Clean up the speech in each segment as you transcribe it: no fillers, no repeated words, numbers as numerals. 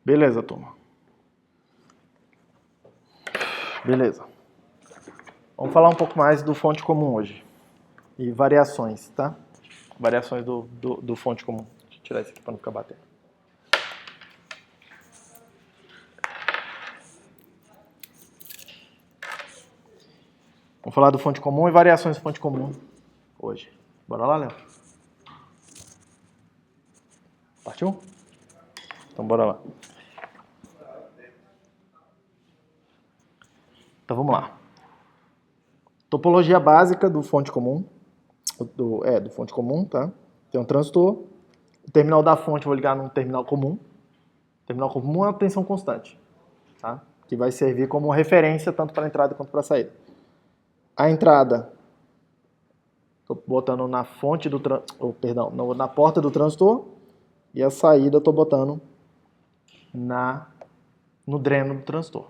Beleza, turma. Beleza. Vamos falar um pouco mais do fonte comum hoje. E variações, tá? Variações do fonte comum. Deixa eu tirar isso aqui para não ficar batendo. Vamos falar do fonte comum e variações do fonte comum hoje. Bora lá, Léo? Partiu? Então bora lá. Então vamos lá. Topologia básica do fonte comum. Do fonte comum, tá? Tem um transistor. O terminal da fonte eu vou ligar num terminal comum. O terminal comum é uma tensão constante, tá? Que vai servir como referência tanto para a entrada quanto para a saída. A entrada, estou botando na fonte do na porta do transistor, e a saída eu estou botando no dreno do transistor,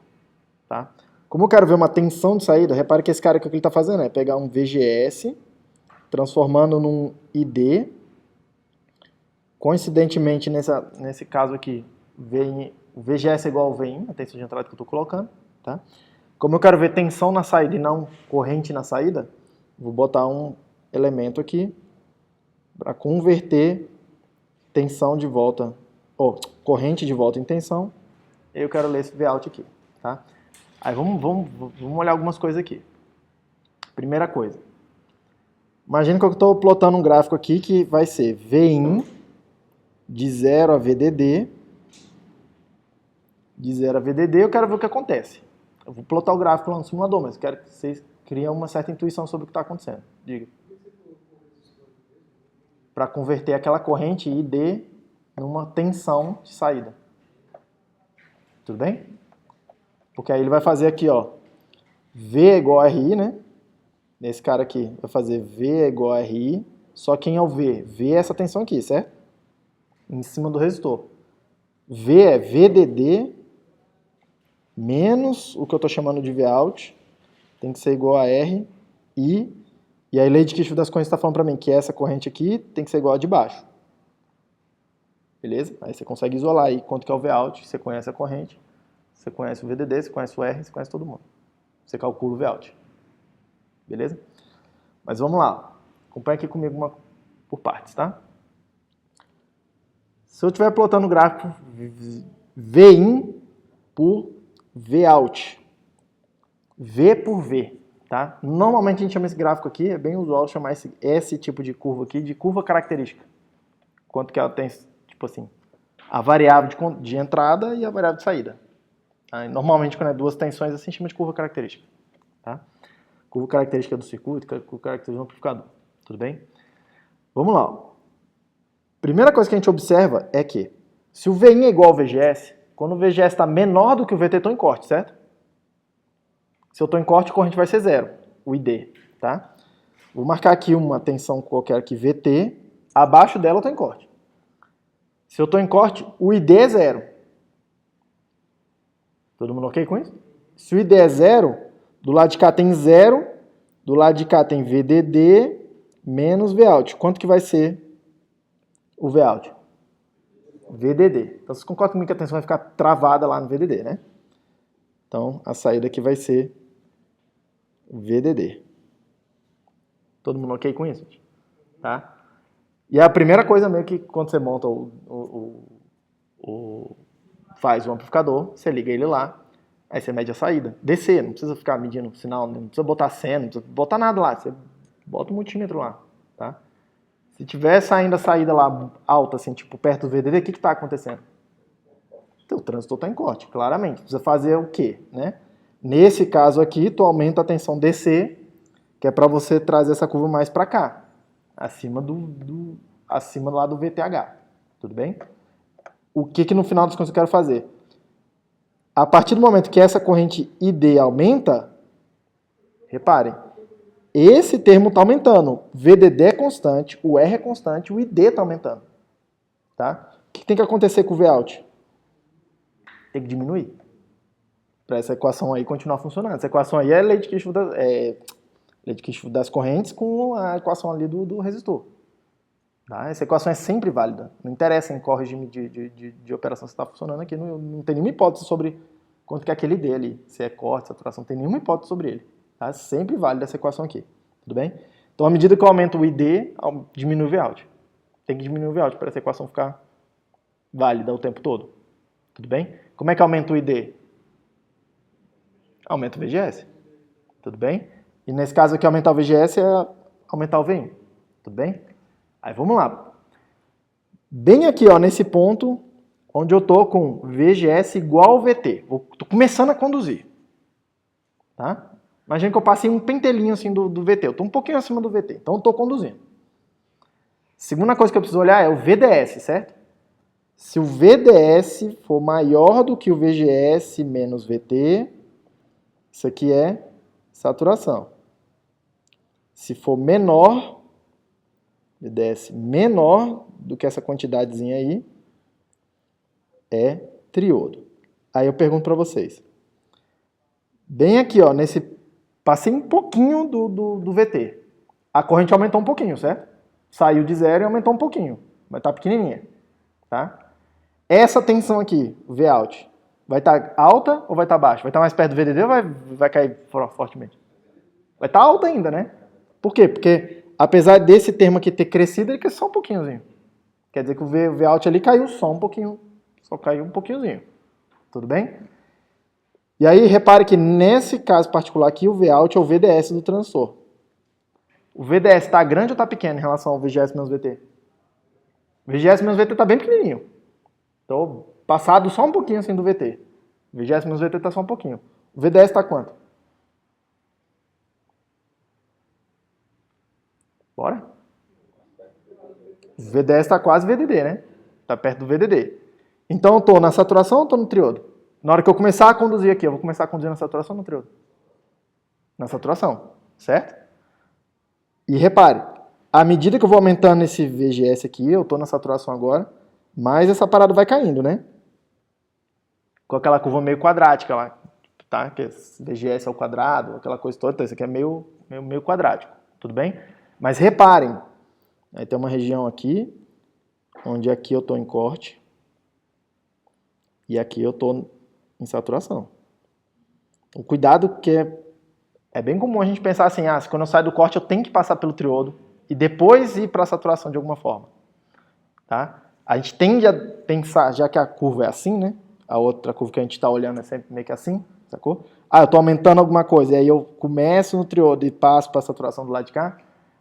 tá? Como eu quero ver uma tensão de saída, repare que esse cara que ele está fazendo é pegar um VGS, transformando num ID. Coincidentemente, nesse caso aqui, o VGS é igual ao VIN, a tensão de entrada que eu estou colocando, tá? Como eu quero ver tensão na saída e não corrente na saída, vou botar um elemento aqui para converter tensão de volta, corrente de volta em tensão. E eu quero ler esse Vout aqui, tá? Aí vamos olhar algumas coisas aqui. Primeira coisa. Imagina que eu estou plotando um gráfico aqui que vai ser Vin de 0 a VDD. De 0 a VDD, eu quero ver o que acontece. Eu vou plotar o gráfico lá no simulador, mas quero que vocês criem uma certa intuição sobre o que está acontecendo. Diga. Para converter aquela corrente ID numa tensão de saída. Tudo bem? Porque aí ele vai fazer aqui, ó, V é igual a RI, né? Nesse cara aqui, vai fazer V é igual a RI, só quem é o V? V é essa tensão aqui, certo? Em cima do resistor. V é VDD menos o que eu estou chamando de Vout, tem que ser igual a R, e a lei de Kirchhoff das correntes está falando para mim que essa corrente aqui tem que ser igual a de baixo. Beleza? Aí você consegue isolar aí quanto que é o Vout, você conhece a corrente, você conhece o VDD, você conhece o R, você conhece todo mundo. Você calcula o Vout. Beleza? Mas vamos lá. Acompanha aqui comigo por partes, tá? Se eu estiver plotando o gráfico Vin por Vout, V por V, tá? Normalmente a gente chama esse gráfico aqui, é bem usual chamar esse tipo de curva aqui de curva característica. Quanto que ela tem, tipo assim, a variável de entrada e a variável de saída. Tá? Normalmente quando é duas tensões assim, chama de curva característica, tá? Curva característica do circuito, curva característica do amplificador, tudo bem? Vamos lá. Primeira coisa que a gente observa é que se o Vin é igual ao VGS, quando o VGS está menor do que o VT, eu estou em corte, certo? Se eu estou em corte, a corrente vai ser zero, o ID, tá? Vou marcar aqui uma tensão qualquer aqui, VT, abaixo dela eu estou em corte. Se eu estou em corte, o ID é zero. Todo mundo ok com isso? Se o ID é zero, do lado de cá tem zero, do lado de cá tem VDD menos Vout. Quanto que vai ser o Vout? VDD. Então, vocês concordam comigo que a tensão vai ficar travada lá no VDD, né? Então, a saída aqui vai ser VDD. Todo mundo ok com isso? Tá? E a primeira coisa meio que quando você monta faz o amplificador, você liga ele lá, aí você mede a saída. DC, não precisa ficar medindo o sinal, não precisa botar seno, não precisa botar nada lá, você bota o multímetro lá, tá? Se tiver saindo a saída lá alta, assim, tipo perto do VDD, o que está acontecendo? O transistor está em corte, claramente. Precisa fazer o quê, né? Nesse caso aqui, tu aumenta a tensão DC, que é para você trazer essa curva mais para cá, acima acima lá do VTH. Tudo bem? O que no final das contas eu quero fazer? A partir do momento que essa corrente ID aumenta, reparem, esse termo está aumentando. VDD é constante, o R é constante, o ID está aumentando. Tá? O que tem que acontecer com o Vout? Tem que diminuir. Para essa equação aí continuar funcionando. Essa equação aí é a lei de Kirchhoff das correntes com a equação ali do resistor. Tá? Essa equação é sempre válida. Não interessa em qual regime de operação você está funcionando aqui. Não tem nenhuma hipótese sobre quanto que é aquele D ali. Se é corte, saturação, não tem nenhuma hipótese sobre ele. Tá? Sempre válida essa equação aqui. Tudo bem? Então, à medida que eu aumento o ID, diminui o Vout. Tem que diminuir o Vout para essa equação ficar válida o tempo todo. Tudo bem? Como é que aumenta o ID? Aumenta o VGS. Tudo bem? E nesse caso aqui, aumentar o VGS é aumentar o VIN. Tudo bem? Aí vamos lá. Bem aqui, ó, nesse ponto, onde eu estou com VGS igual ao VT. Estou começando a conduzir. Tá? Imagina que eu passei um pentelinho assim do VT. Eu estou um pouquinho acima do VT. Então eu estou conduzindo. Segunda coisa que eu preciso olhar é o VDS, certo? Se o VDS for maior do que o VGS menos VT, isso aqui é saturação. Se for menor, VDS menor do que essa quantidadezinha aí, é triodo. Aí eu pergunto para vocês. Bem aqui, ó, passei um pouquinho do VT. A corrente aumentou um pouquinho, certo? Saiu de zero e aumentou um pouquinho. Mas tá pequenininha, tá? Essa tensão aqui, o Vout, vai estar alta ou vai estar baixa? Vai estar mais perto do VDD ou vai cair fortemente? Vai estar alta ainda, né? Por quê? Porque apesar desse termo aqui ter crescido, ele cresceu só um pouquinhozinho. Quer dizer que o Vout ali caiu só um pouquinho. Só caiu um pouquinhozinho. Tudo bem? E aí, repare que nesse caso particular aqui, o Vout é o VDS do transistor. O VDS está grande ou está pequeno em relação ao VGS menos VT? O VGS menos VT está bem pequenininho. Então, passado só um pouquinho assim do VT. O VGS menos VT está só um pouquinho. O VDS está quanto? Bora? O VDS está quase VDD, né? Está perto do VDD. Então, eu estou na saturação ou estou no triodo? Na hora que eu começar a conduzir aqui, eu vou começar a conduzir na saturação ou no triodo? Na saturação, certo? E repare, à medida que eu vou aumentando esse VGS aqui, eu estou na saturação agora, mais essa parada vai caindo, né? Com aquela curva meio quadrática lá, tá? Que VGS ao quadrado, aquela coisa toda, então isso aqui é meio quadrático, tudo bem? Mas reparem, aí tem uma região aqui, onde aqui eu estou em corte, e aqui eu estou em saturação. Então, cuidado, porque é bem comum a gente pensar assim, quando eu saio do corte eu tenho que passar pelo triodo e depois ir para a saturação de alguma forma. Tá? A gente tende a pensar, já que a curva é assim, né? A outra curva que a gente está olhando é sempre meio que assim, sacou? Eu estou aumentando alguma coisa, e aí eu começo no triodo e passo para a saturação do lado de cá.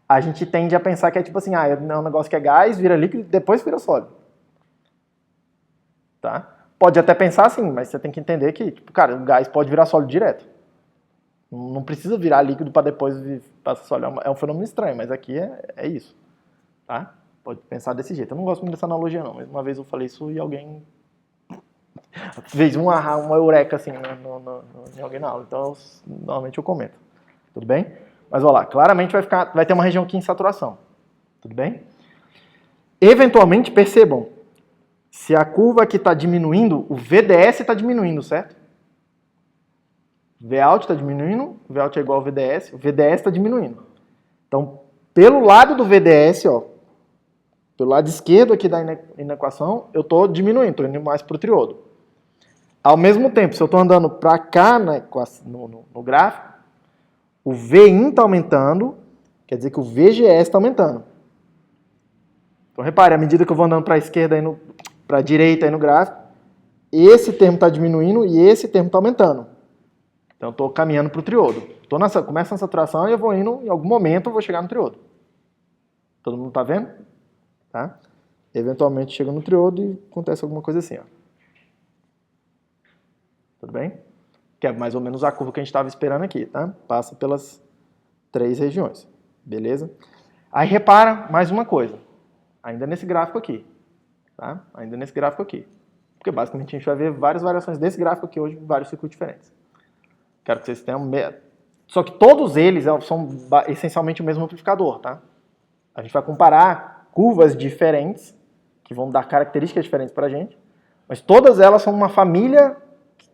A gente tende a pensar que é tipo assim, é um negócio que é gás, vira líquido e depois vira sólido. Tá? Pode até pensar assim, mas você tem que entender que, tipo, cara, o gás pode virar sólido direto. Não precisa virar líquido para depois passar sólido. É um fenômeno estranho, mas aqui é isso. Tá? Pode pensar desse jeito. Eu não gosto muito dessa analogia, não. Mas uma vez eu falei isso e alguém fez uma eureka assim em alguém na aula. Então, normalmente eu comento. Tudo bem? Mas olha lá, claramente vai ter uma região aqui em saturação. Tudo bem? Eventualmente, percebam, se a curva aqui está diminuindo, o VDS está diminuindo, certo? Vout está diminuindo, Vout é igual ao VDS, o VDS está diminuindo. Então, pelo lado do VDS, ó, pelo lado esquerdo aqui da inequação, eu estou diminuindo, estou indo mais para o triodo. Ao mesmo tempo, se eu estou andando para cá no gráfico, o Vin está aumentando, quer dizer que o VGS está aumentando. Então, repare, à medida que eu vou andando para a esquerda, para a direita aí no gráfico, esse termo está diminuindo e esse termo está aumentando. Então, eu estou caminhando para o triodo. Começa na saturação e eu vou indo, em algum momento, eu vou chegar no triodo. Todo mundo está vendo? Tá? Eventualmente chega no triodo e acontece alguma coisa assim. Ó. Tudo bem? Que é mais ou menos a curva que a gente estava esperando aqui. Tá? Passa pelas 3 regiões. Beleza? Aí repara mais uma coisa. Ainda nesse gráfico aqui. Tá? Ainda nesse gráfico aqui. Porque basicamente a gente vai ver várias variações desse gráfico aqui hoje em vários circuitos diferentes. Quero que vocês tenham... Só que todos eles são essencialmente o mesmo amplificador, tá? A gente vai comparar curvas diferentes, que vão dar características diferentes pra gente, mas todas elas são uma família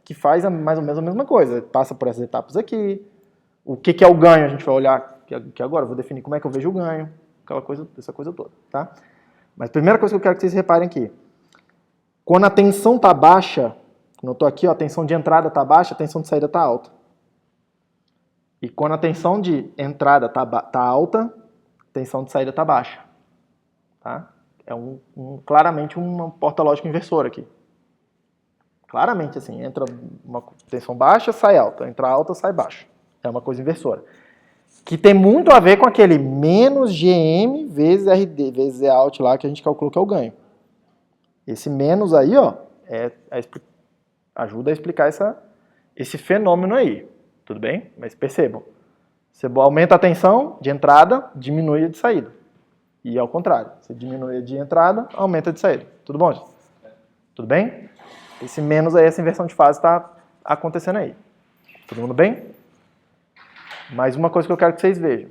que faz mais ou menos a mesma coisa. Passa por essas etapas aqui. O que é o ganho? A gente vai olhar aqui agora. Eu vou definir como é que eu vejo o ganho. Essa coisa toda, tá? Mas a primeira coisa que eu quero que vocês reparem aqui, quando a tensão está baixa, quando eu estou aqui, ó, a tensão de entrada está baixa, a tensão de saída está alta. E quando a tensão de entrada está alta, a tensão de saída está baixa. Tá? É claramente uma porta lógica inversora aqui. Claramente assim, entra uma tensão baixa, sai alta. Entra alta, sai baixa. É uma coisa inversora. Que tem muito a ver com aquele menos GM vezes RD, vezes E out lá que a gente calculou que é o ganho. Esse menos aí, ó, ajuda a explicar esse fenômeno aí. Tudo bem? Mas percebam. Você aumenta a tensão de entrada, diminui a de saída. E ao contrário. Você diminui a de entrada, aumenta a de saída. Tudo bom, gente? Tudo bem? Esse menos aí, essa inversão de fase está acontecendo aí. Todo mundo bem? Mais uma coisa que eu quero que vocês vejam.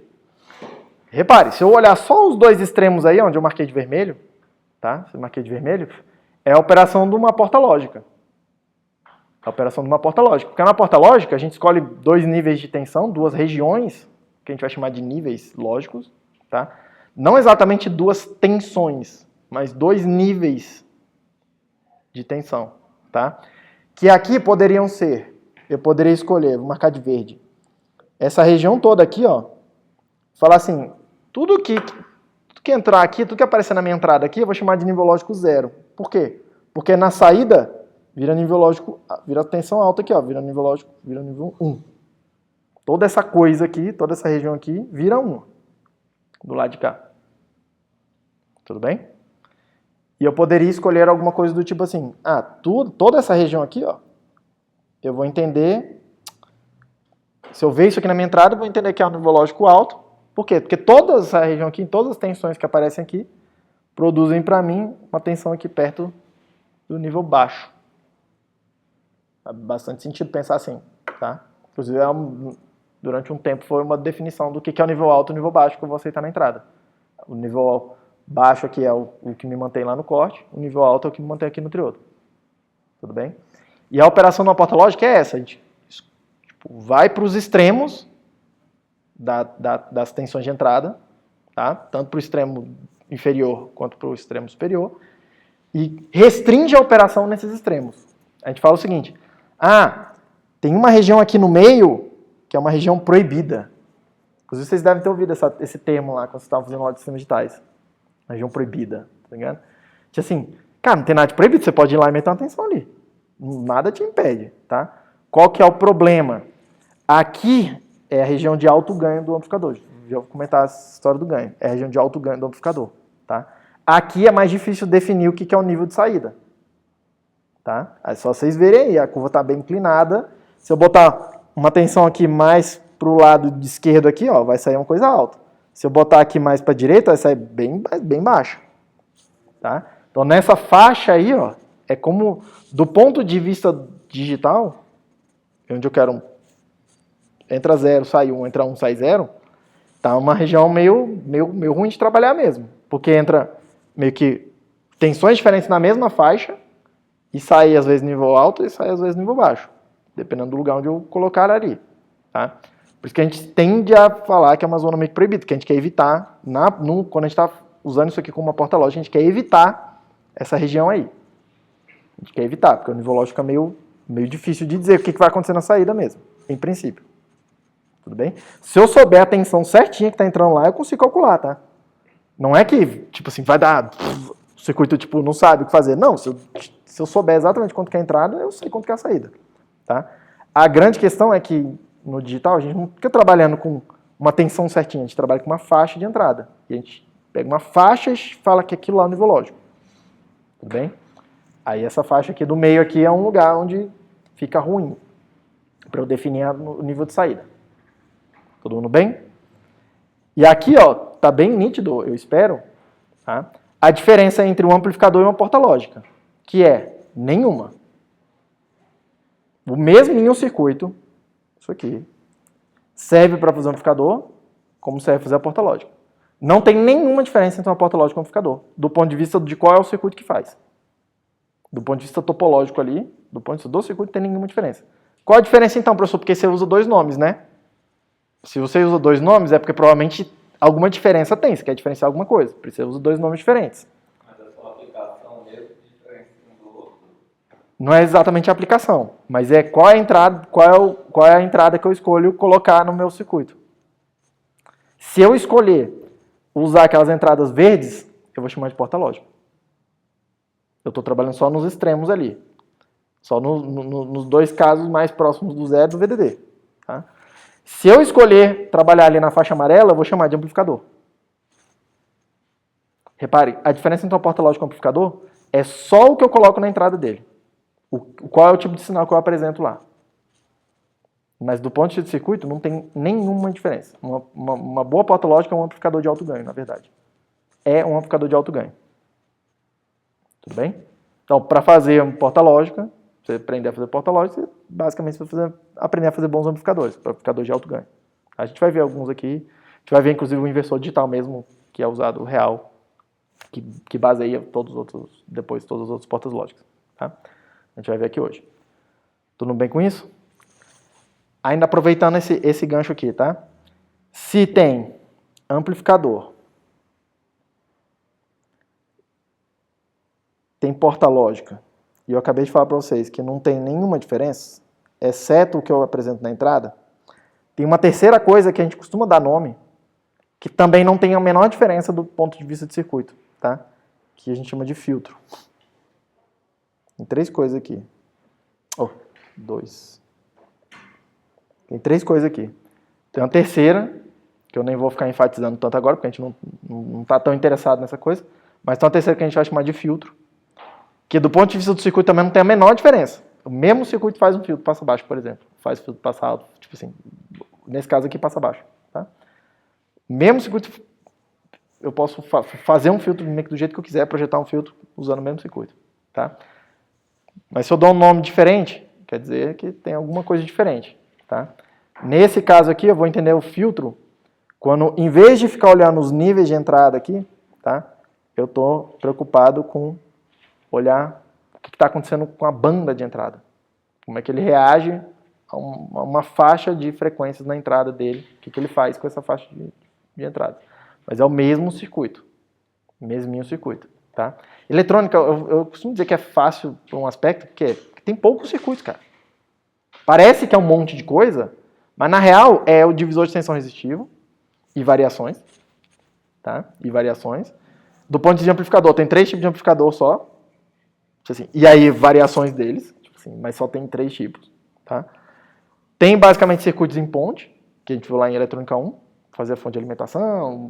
Repare, se eu olhar só os dois extremos aí, onde eu marquei de vermelho, tá? Se eu marquei de vermelho, é a operação de uma porta lógica. A operação de uma porta lógica. Porque na porta lógica, a gente escolhe dois níveis de tensão, duas regiões, que a gente vai chamar de níveis lógicos, tá? Não exatamente duas tensões, mas dois níveis de tensão, tá? Que aqui poderiam ser, eu poderia escolher, vou marcar de verde, essa região toda aqui, ó, falar assim, tudo que entrar aqui, tudo que aparecer na minha entrada aqui, eu vou chamar de nível lógico 0. Por quê? Porque na saída, vira nível lógico, vira tensão alta aqui, ó, vira nível lógico, vira nível 1. Toda essa coisa aqui, toda essa região aqui, vira 1. Do lado de cá. Tudo bem? E eu poderia escolher alguma coisa do tipo assim, toda essa região aqui, ó, eu vou entender, se eu ver isso aqui na minha entrada, eu vou entender que é um nível lógico alto. Por quê? Porque toda essa região aqui, todas as tensões que aparecem aqui, produzem para mim uma tensão aqui perto do nível baixo. Faz bastante sentido pensar assim, tá? Inclusive, durante um tempo foi uma definição do que é o nível alto e o nível baixo que eu vou aceitar na entrada. O nível baixo aqui é o que me mantém lá no corte, o nível alto é o que me mantém aqui no triodo. Tudo bem? E a operação na porta lógica é essa, a gente vai para os extremos das tensões de entrada, tá? Tanto para o extremo inferior quanto para o extremo superior, e restringe a operação nesses extremos. A gente fala o seguinte, tem uma região aqui no meio que é uma região proibida. Inclusive vocês devem ter ouvido esse termo lá quando vocês estavam fazendo aula de sistemas digitais. Região proibida, tá ligado? Tipo assim, cara, não tem nada de proibido, você pode ir lá e meter uma tensão ali. Nada te impede, tá? Qual que é o problema? Aqui é a região de alto ganho do amplificador. Já vou comentar a história do ganho. É a região de alto ganho do amplificador, tá? Aqui é mais difícil definir o que é o nível de saída, tá? É só vocês verem aí, a curva está bem inclinada. Se eu botar uma tensão aqui mais para o lado de esquerdo aqui, ó, vai sair uma coisa alta. Se eu botar aqui mais para a direita, vai sair bem baixa, tá? Então nessa faixa aí, ó, é como, do ponto de vista digital, onde eu quero entra 0, sai 1, entra 1, sai 0, tá uma região meio ruim de trabalhar mesmo. Porque entra meio que tensões diferentes na mesma faixa e sai às vezes nível alto e sai às vezes nível baixo, dependendo do lugar onde eu colocar ali, tá? Por isso que a gente tende a falar que é uma zona meio proibida, que a gente quer evitar, quando a gente está usando isso aqui como uma porta lógica, a gente quer evitar essa região aí. A gente quer evitar, porque o nível lógico fica meio difícil de dizer o que vai acontecer na saída mesmo, em princípio. Tudo bem? Se eu souber a tensão certinha que está entrando lá, eu consigo calcular, tá? Não é que, tipo assim, vai dar... O circuito, tipo, não sabe o que fazer. Não, se eu souber exatamente quanto que é a entrada, eu sei quanto que é a saída, tá? A grande questão é que, no digital, a gente não fica trabalhando com uma tensão certinha, a gente trabalha com uma faixa de entrada. E a gente pega uma faixa e fala que aquilo lá é o nível lógico. Tudo bem? Aí essa faixa aqui do meio aqui é um lugar onde fica ruim, para eu definir o nível de saída. Todo mundo bem? E aqui, ó, tá bem nítido, eu espero, tá? A diferença entre um amplificador e uma porta lógica, que é nenhuma. O mesmo circuito, isso aqui, serve para fazer o amplificador, como serve para fazer a porta lógica. Não tem nenhuma diferença entre uma porta lógica e um amplificador, do ponto de vista de qual é o circuito que faz. Do ponto de vista topológico ali, do ponto de vista do circuito, não tem nenhuma diferença. Qual a diferença então, professor? Porque você usa dois nomes, né? Se você usa dois nomes, é porque provavelmente alguma diferença tem. Você quer diferenciar alguma coisa, por isso você usa dois nomes diferentes. Não é exatamente a aplicação, mas é qual é a entrada, qual é a entrada que eu escolho colocar no meu circuito. Se eu escolher usar aquelas entradas verdes, eu vou chamar de porta lógica. Eu estou trabalhando só nos extremos ali. Só nos dois casos mais próximos do zero do VDD. Tá? Se eu escolher trabalhar ali na faixa amarela, eu vou chamar de amplificador. Repare, a diferença entre uma porta lógica e um amplificador é só o que eu coloco na entrada dele. Qual é o tipo de sinal que eu apresento lá. Mas do ponto de vista de circuito, não tem nenhuma diferença. Uma boa porta lógica é um amplificador de alto ganho, na verdade. É um amplificador de alto ganho. Tudo bem? Então, para fazer uma porta lógica, você aprender a fazer porta lógica, você basicamente vai aprender a fazer bons amplificadores, amplificadores de alto ganho. A gente vai ver alguns aqui. A gente vai ver, inclusive, o inversor digital mesmo, que é usado real, que baseia depois todas as outras portas lógicas. Tá? A gente vai ver aqui hoje. Tudo bem com isso? Ainda aproveitando esse gancho aqui, tá? Se tem amplificador, tem porta lógica, e eu acabei de falar para vocês que não tem nenhuma diferença, exceto o que eu apresento na entrada, tem uma terceira coisa que a gente costuma dar nome, que também não tem a menor diferença do ponto de vista de circuito, tá? Que a gente chama de filtro. Tem três coisas aqui. Tem três coisas aqui. Tem uma terceira, que eu nem vou ficar enfatizando tanto agora, porque a gente não está tão interessado nessa coisa, mas tem uma terceira que a gente vai chamar de filtro, que do ponto de vista do circuito também não tem a menor diferença. O mesmo circuito faz um filtro passa baixo, por exemplo. Faz filtro passa alto, tipo assim, nesse caso aqui passa baixo. Tá? O mesmo circuito, eu posso fazer um filtro meio que do jeito que eu quiser, projetar um filtro usando o mesmo circuito. Tá? Mas se eu dou um nome diferente, quer dizer que tem alguma coisa diferente. Tá? Nesse caso aqui, eu vou entender o filtro quando, em vez de ficar olhando os níveis de entrada aqui, tá? Eu estou preocupado com olhar o que está acontecendo com a banda de entrada. Como é que ele reage a uma faixa de frequências na entrada dele, o que ele faz com essa faixa de entrada. Mas é o mesmo circuito, mesminho circuito. Tá? Eletrônica, eu costumo dizer que é fácil por um aspecto, porque tem poucos circuitos, cara. Parece que é um monte de coisa, mas na real é o divisor de tensão resistivo e variações. Tá? E variações. Do ponto de vista de amplificador, tem 3 tipos de amplificador só. Assim, e aí variações deles, tipo assim, mas só tem 3 tipos. Tá? Tem basicamente circuitos em ponte, que a gente viu lá em eletrônica 1, fazer a fonte de alimentação,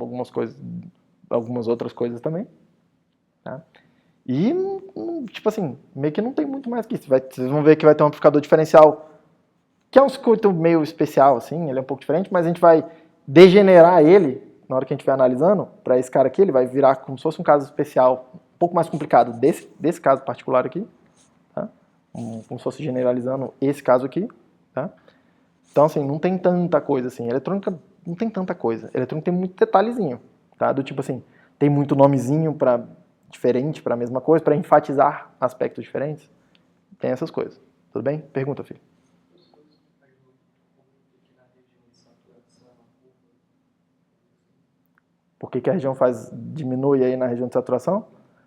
algumas outras coisas também. Tá? E, tipo assim, meio que não tem muito mais que isso. Vocês vão ver que vai ter um amplificador diferencial, que é um circuito meio especial, assim, ele é um pouco diferente, mas a gente vai degenerar ele, na hora que a gente vai analisando, para esse cara aqui, ele vai virar como se fosse um caso especial, um pouco mais complicado desse caso particular aqui, tá? Como se fosse generalizando esse caso aqui, tá? Então, assim, não tem tanta coisa, assim, eletrônica não tem tanta coisa, eletrônica tem muito detalhezinho, tá? Do tipo assim, tem muito nomezinho diferente para a mesma coisa, para enfatizar aspectos diferentes, tem essas coisas, tudo bem? Pergunta, filho. Por que a região diminui aí na região de saturação?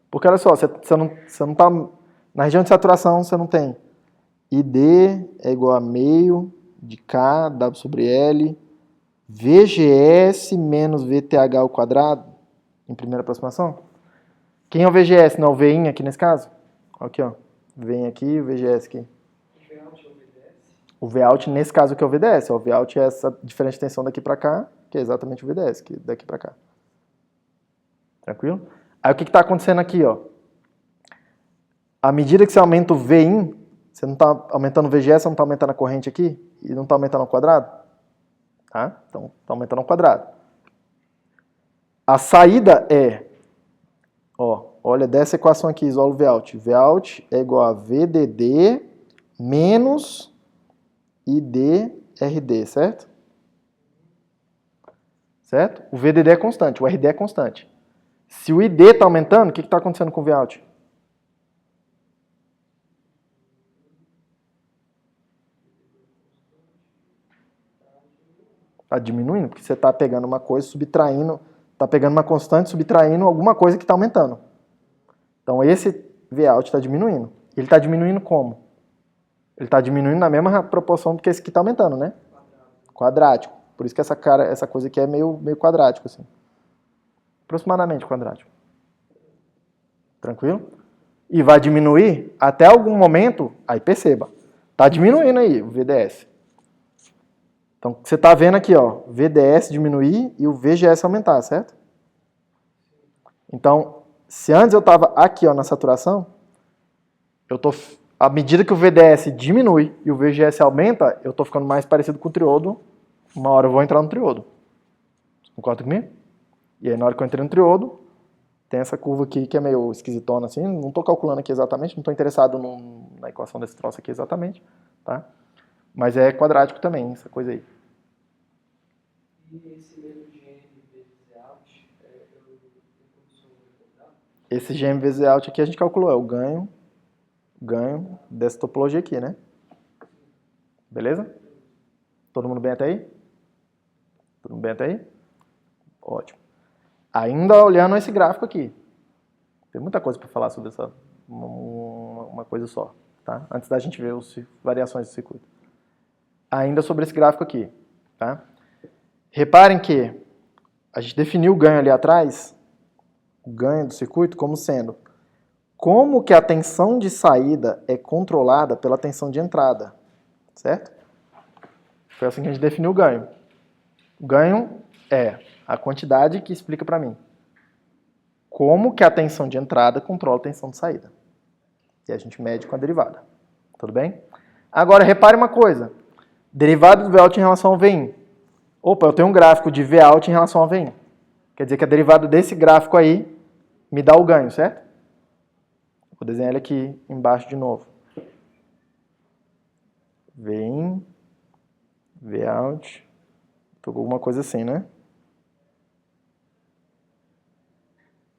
Porque, olha só, você não está... Na região de saturação, você não tem ID é igual a meio de K, W sobre L, VGS menos VTH ao quadrado, em primeira aproximação. Quem é o VGS? Não, o Vin aqui nesse caso? Aqui, ó. Vem aqui, o VGS aqui. O Vout é o VDS? O Vout, nesse caso aqui, é o VDS. O Vout é essa diferença de tensão daqui para cá, que é exatamente o VDS, que daqui para cá. Tranquilo? Aí o que está acontecendo aqui, ó? À medida que você aumenta o Vin, você não está aumentando o VGS, você não está aumentando a corrente aqui? E não está aumentando ao quadrado? Tá? Então, está aumentando ao quadrado. A saída é, ó, olha, dessa equação aqui, isola o Vout. Vout é igual a VDD menos IDRD, certo? Certo? O VDD é constante, o RD é constante. Se o ID está aumentando, o que está acontecendo com o Vout? Está diminuindo, porque você está pegando uma coisa, subtraindo, está pegando uma constante, subtraindo alguma coisa que está aumentando. Então esse Vout está diminuindo. Ele está diminuindo como? Ele está diminuindo na mesma proporção do que esse aqui está aumentando, né? Quadrático. Por isso que essa coisa aqui é meio quadrático, assim. Aproximadamente quadrático. Tranquilo? E vai diminuir até algum momento, aí perceba, está diminuindo aí o VDS. Então, você está vendo aqui, ó, VDS diminuir e o VGS aumentar, certo? Então, se antes eu estava aqui, ó, na saturação, à medida que o VDS diminui e o VGS aumenta, eu estou ficando mais parecido com o triodo. Uma hora eu vou entrar no triodo. Concorda comigo? E aí, na hora que eu entrei no triodo, tem essa curva aqui que é meio esquisitona assim. Não estou calculando aqui exatamente, não estou interessado na equação desse troço aqui exatamente, tá? Mas é quadrático também, essa coisa aí. E esse mesmo GM vezes out, esse GM vezes out aqui a gente calculou, é o ganho dessa topologia aqui, né? Beleza? Todo mundo bem até aí? Todo mundo bem até aí? Ótimo. Ainda olhando esse gráfico aqui. Tem muita coisa para falar sobre uma coisa só, tá? Antes da gente ver as variações do circuito. Ainda sobre esse gráfico aqui, tá? Reparem que a gente definiu o ganho ali atrás, o ganho do circuito, como sendo como que a tensão de saída é controlada pela tensão de entrada, certo? Foi assim que a gente definiu o ganho. O ganho é a quantidade que explica para mim como que a tensão de entrada controla a tensão de saída. E a gente mede com a derivada. Tudo bem? Agora, repare uma coisa. Derivada do Vout em relação ao Vin. Opa, eu tenho um gráfico de Vout em relação ao Vin. Quer dizer que a derivada desse gráfico aí me dá o ganho, certo? Vou desenhar ele aqui embaixo de novo. Vin, Vout. Tô com alguma coisa assim, né?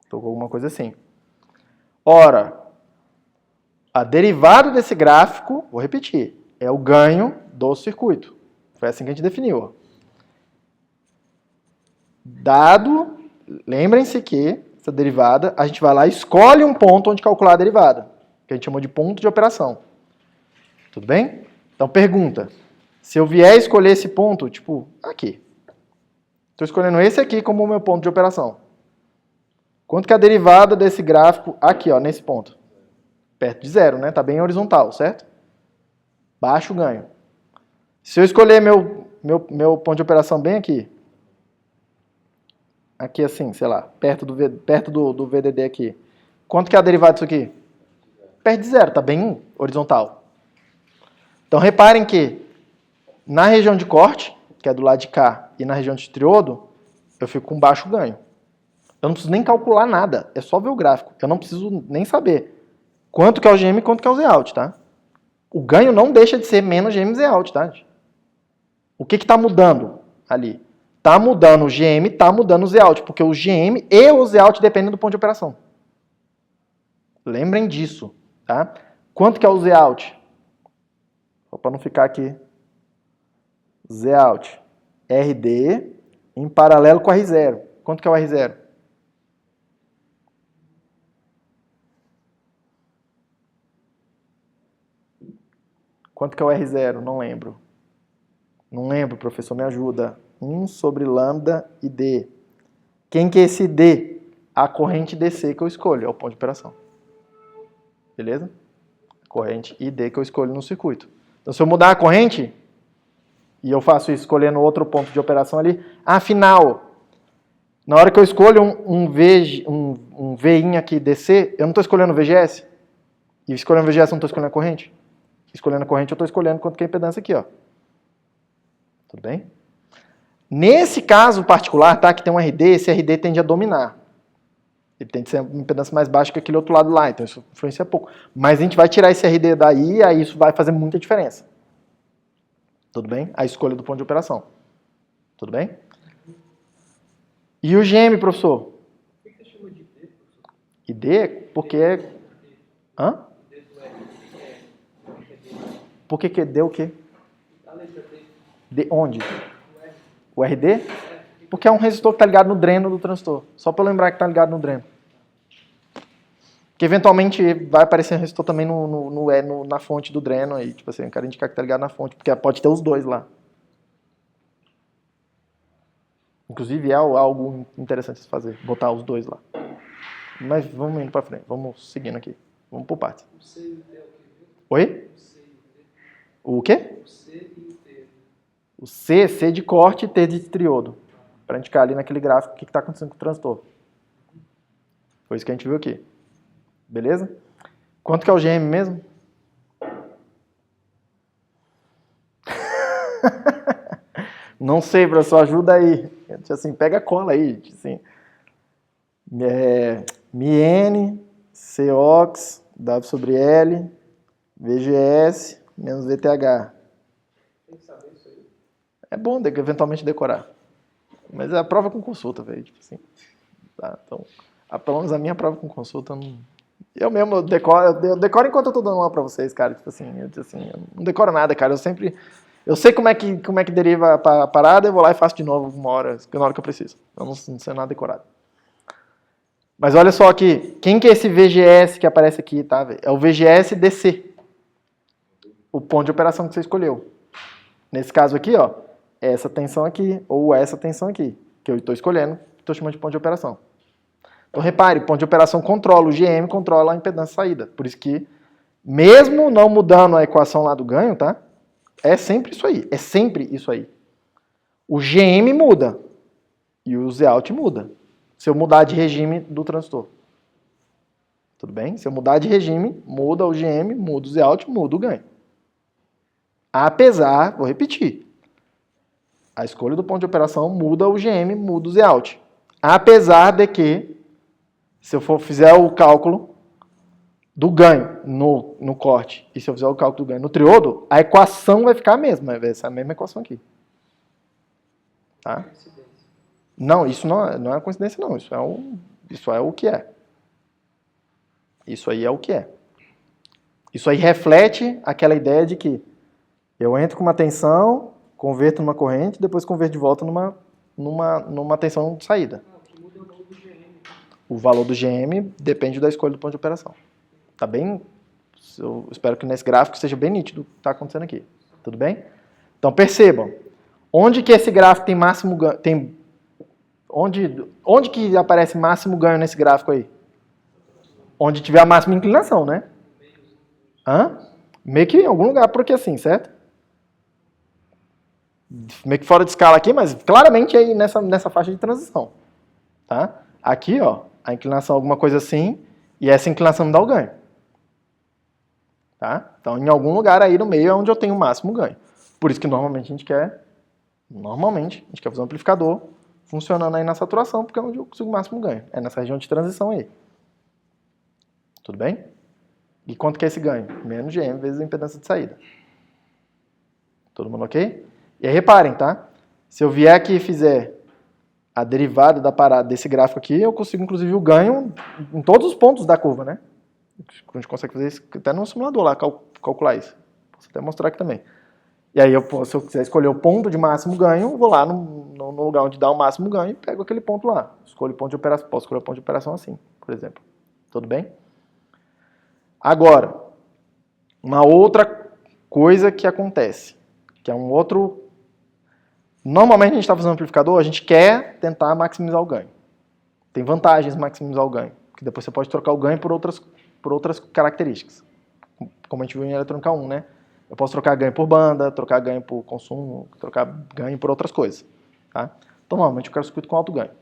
Tô com alguma coisa assim. Ora, a derivada desse gráfico, vou repetir, é o ganho do circuito. Foi assim que a gente definiu. Dado, lembrem-se que essa derivada, a gente vai lá e escolhe um ponto onde calcular a derivada, que a gente chamou de ponto de operação. Tudo bem? Então, pergunta. Se eu vier escolher esse ponto, tipo, aqui. Estou escolhendo esse aqui como o meu ponto de operação. Quanto que é a derivada desse gráfico aqui, ó, nesse ponto? Perto de zero, né? Está bem horizontal, certo? Baixo ganho. Se eu escolher meu ponto de operação bem aqui, aqui assim, sei lá, perto do VDD aqui, quanto que é a derivada disso aqui? Perto de zero, está bem horizontal. Então, reparem que na região de corte, que é do lado de cá, e na região de triodo, eu fico com baixo ganho. Eu não preciso nem calcular nada, é só ver o gráfico. Eu não preciso nem saber quanto que é o GM e quanto que é o Z-out, tá? O ganho não deixa de ser menos GM e Z-out, tá? O que está mudando ali? Está mudando o GM, está mudando o Z-out, porque o GM e o Z-out dependem do ponto de operação. Lembrem disso, tá? Quanto que é o Z-out? Só para não ficar aqui. Z-out. RD em paralelo com o R0. Quanto que é o R0? Quanto que é o R0? Não lembro. Não lembro, professor, me ajuda. 1 sobre lambda e D. Quem que é esse D? A corrente DC que eu escolho, é o ponto de operação. Beleza? A corrente ID que eu escolho no circuito. Então, se eu mudar a corrente, e eu faço isso escolhendo outro ponto de operação ali, afinal, na hora que eu escolho um VIN aqui DC, eu não estou escolhendo o VGS? E escolhendo o VGS eu não estou escolhendo a corrente? Escolhendo a corrente, eu estou escolhendo quanto que é a impedância aqui, ó. Tudo bem? Nesse caso particular, tá, que tem um RD, esse RD tende a dominar. Ele tem que ser uma impedância mais baixa que aquele outro lado lá, então isso influencia pouco. Mas a gente vai tirar esse RD daí, e aí isso vai fazer muita diferença. Tudo bem? A escolha do ponto de operação. Tudo bem? E o GM, professor? Por que você chama de D, professor? ID? Porque é... Hã? Por que D o quê? A letra D. De onde? O RD? Porque é um resistor que está ligado no dreno do transistor. Só para lembrar que está ligado no dreno. Que eventualmente vai aparecer um resistor também na fonte do dreno aí. Tipo assim, eu quero indicar que tá ligado na fonte, porque pode ter os dois lá. Inclusive é algo interessante de fazer, botar os dois lá. Mas vamos indo pra frente, vamos seguindo aqui. Vamos por partes. O C e o T é o que? Oi? O C e o T. O quê? O C e o T. O C de corte e T de triodo. Para indicar ali naquele gráfico o que está acontecendo com o transtorno. Foi isso que a gente viu aqui. Beleza? Quanto que é o GM mesmo? Não sei, professor, ajuda aí. Assim, pega a cola aí. Assim, MN, COX, W sobre L, VGS, menos VTH. Tem que saber isso aí. É bom eventualmente decorar. Mas é a prova com consulta, velho. Tipo assim. Tá? Então, pelo menos a minha prova com consulta, eu mesmo decoro enquanto eu tô dando aula pra vocês, cara. Tipo assim, eu não decoro nada, cara. Eu sei como é que deriva a parada, eu vou lá e faço de novo na hora que eu preciso. Eu não sei nada decorado. Mas olha só aqui, quem que é esse VGS que aparece aqui, tá, velho? É o VGS DC. O ponto de operação que você escolheu. Nesse caso aqui, ó, essa tensão aqui, ou essa tensão aqui, que eu estou escolhendo, estou chamando de ponto de operação. Então repare, ponto de operação controla, o GM controla a impedância de saída. Por isso que, mesmo não mudando a equação lá do ganho, tá? É sempre isso aí, é sempre isso aí. O GM muda e o Zout muda. Se eu mudar de regime do transistor. Tudo bem? Se eu mudar de regime, muda o GM, muda o Zout, muda o ganho. Apesar, vou repetir, a escolha do ponto de operação muda o GM, muda o Zout. Apesar de que, se eu fizer o cálculo do ganho no corte e se eu fizer o cálculo do ganho no triodo, a equação vai ficar a mesma, vai ser a mesma equação aqui. Tá? Não, isso não é uma coincidência, não. Isso é o que é. Isso aí é o que é. Isso aí reflete aquela ideia de que eu entro com uma tensão, converto numa corrente, depois converto de volta numa tensão de saída. Que muda o valor do GM. O valor do GM depende da escolha do ponto de operação. Tá bem? Eu espero que nesse gráfico seja bem nítido o que está acontecendo aqui. Tudo bem? Então percebam. Onde que esse gráfico tem máximo ganho? Onde que aparece máximo ganho nesse gráfico aí? Onde tiver a máxima inclinação, né? Hã? Meio que em algum lugar por aqui assim, certo? Meio que fora de escala aqui, mas claramente aí nessa faixa de transição. Tá? Aqui, ó, a inclinação é alguma coisa assim, e essa inclinação me dá o ganho. Tá? Então, em algum lugar aí no meio é onde eu tenho o máximo ganho. Por isso que normalmente a gente quer fazer um amplificador funcionando aí na saturação, porque é onde eu consigo o máximo ganho. É nessa região de transição aí. Tudo bem? E quanto que é esse ganho? Menos GM vezes a impedância de saída. Todo mundo ok? E aí reparem, tá? Se eu vier aqui e fizer a derivada da parada desse gráfico aqui, eu consigo inclusive o ganho em todos os pontos da curva, né? A gente consegue fazer isso até no simulador lá, calcular isso. Posso até mostrar aqui também. E aí, se eu quiser escolher o ponto de máximo ganho, eu vou lá no lugar onde dá o máximo ganho e pego aquele ponto lá. Escolho o ponto de operação. Posso escolher o ponto de operação assim, por exemplo. Tudo bem? Agora, uma outra coisa que acontece, que é um outro... Normalmente a gente está fazendo amplificador, a gente quer tentar maximizar o ganho. Tem vantagens em maximizar o ganho, porque depois você pode trocar o ganho por outras características. Como a gente viu em eletrônica 1, né? Eu posso trocar ganho por banda, trocar ganho por consumo, trocar ganho por outras coisas. Tá? Então, normalmente eu quero circuito com alto ganho.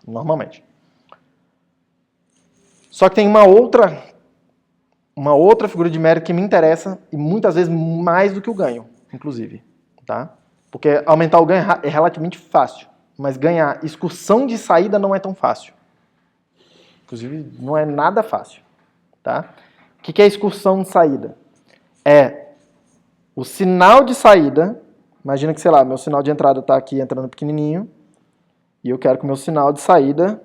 Normalmente. Só que tem uma outra figura de mérito que me interessa, e muitas vezes mais do que o ganho, inclusive. Tá? Porque aumentar o ganho é relativamente fácil, mas ganhar excursão de saída não é tão fácil. Inclusive, não é nada fácil. Tá? O que é excursão de saída? É o sinal de saída. Imagina que, sei lá, meu sinal de entrada está aqui entrando pequenininho e eu quero que o meu sinal de saída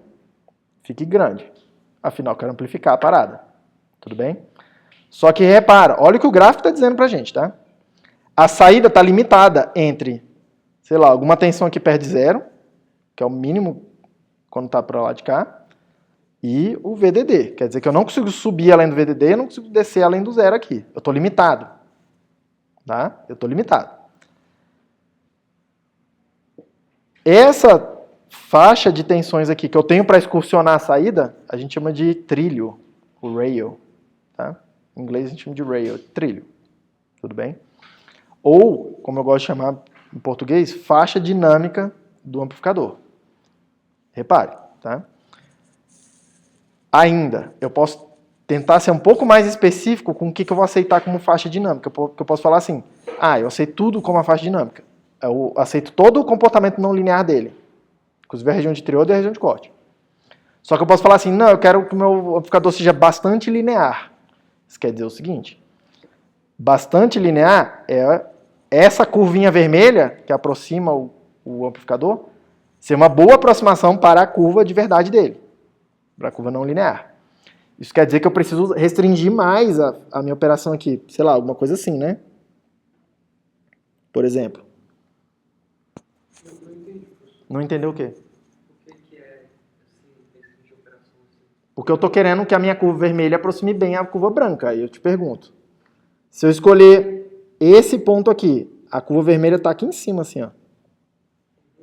fique grande. Afinal, eu quero amplificar a parada. Tudo bem? Só que repara, olha o que o gráfico está dizendo pra gente, tá? A saída está limitada entre, sei lá, alguma tensão aqui perto de zero, que é o mínimo quando está para lá de cá, e o VDD. Quer dizer que eu não consigo subir além do VDD, eu não consigo descer além do zero aqui. Eu estou limitado. Tá? Eu estou limitado. Essa faixa de tensões aqui que eu tenho para excursionar a saída, a gente chama de trilho, o rail. Tá? Em inglês a gente chama de rail, trilho. Tudo bem? Ou, como eu gosto de chamar em português, faixa dinâmica do amplificador. Repare, tá? Ainda, eu posso tentar ser um pouco mais específico com o que eu vou aceitar como faixa dinâmica. Que eu posso falar assim, eu aceito tudo como uma faixa dinâmica. Eu aceito todo o comportamento não linear dele. Inclusive a região de triodo e a região de corte. Só que eu posso falar assim, não, eu quero que o meu amplificador seja bastante linear. Isso quer dizer o seguinte, bastante linear é essa curvinha vermelha que aproxima o amplificador ser uma boa aproximação para a curva de verdade dele, para a curva não linear. Isso quer dizer que eu preciso restringir mais a minha operação aqui, sei lá, alguma coisa assim, né? Por exemplo. Não entendi, professor. Não entendeu o quê? Por que é assim, esse tipo de operação assim? Porque eu estou querendo que a minha curva vermelha aproxime bem a curva branca. Aí eu te pergunto, se eu escolher esse ponto aqui, a curva vermelha está aqui em cima, assim, ó.